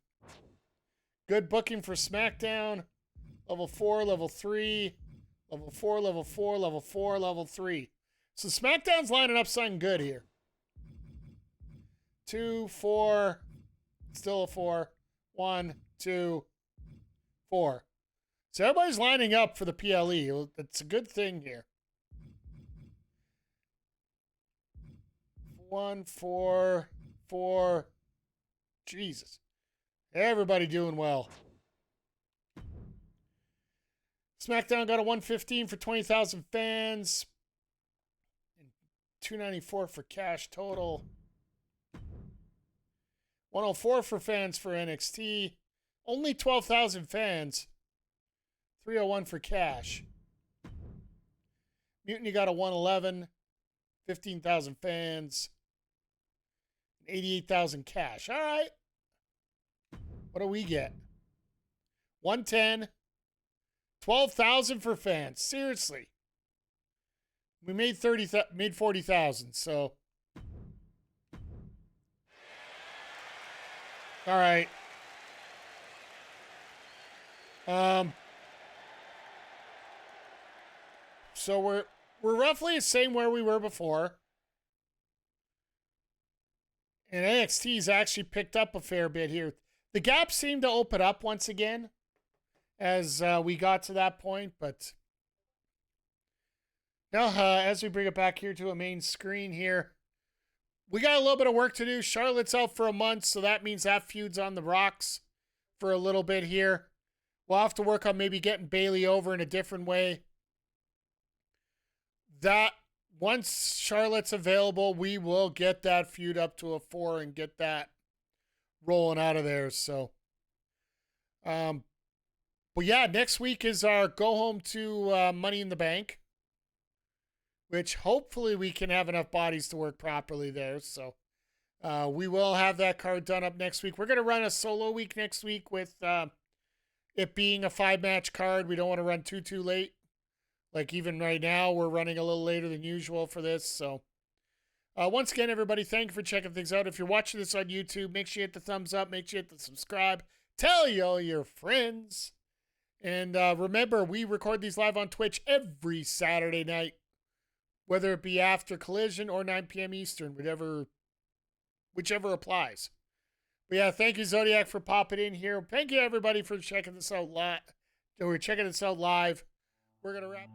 Good booking for SmackDown. Level 4, level 3, level 4, level 4, level 4, level 3. So SmackDown's lining up something good here. 2, 4, still a 4. 1, 2, 4. So everybody's lining up for the PLE. It's a good thing here. 1, 4, 4. Jesus. Everybody doing well. SmackDown got a 115 for 20,000 fans. And 294 for cash total. 104 for fans for NXT. Only 12,000 fans. 301 for cash. Mutiny got a 111. 15,000 fans. 88,000 cash. All right. What do we get? 110. 12,000 for fans. Seriously. We made 40,000, so. All right. So we're roughly the same where we were before. And NXT's actually picked up a fair bit here. The gap seemed to open up once again as we got to that point, but now as we bring it back here to a main screen here, we got a little bit of work to do. Charlotte's out for a month, so that means that feud's on the rocks for a little bit here. We'll have to work on maybe getting Bayley over in a different way. That once Charlotte's available, we will get that feud up to a 4 and get that rolling out of there. So, but yeah, next week is our go home to Money in the Bank, which hopefully we can have enough bodies to work properly there. So, we will have that card done up next week. We're going to run a solo week next week with it being a 5-match card. We don't want to run too late. Like even right now, we're running a little later than usual for this. So once again, everybody, thank you for checking things out. If you're watching this on YouTube, make sure you hit the thumbs up. Make sure you hit the subscribe. Tell all your friends. And remember, we record these live on Twitch every Saturday night, whether it be after Collision or 9 p.m. Eastern, whichever applies. But yeah, thank you, Zodiac, for popping in here. Thank you, everybody, for checking this out live. We're checking this out live. We're going to wrap.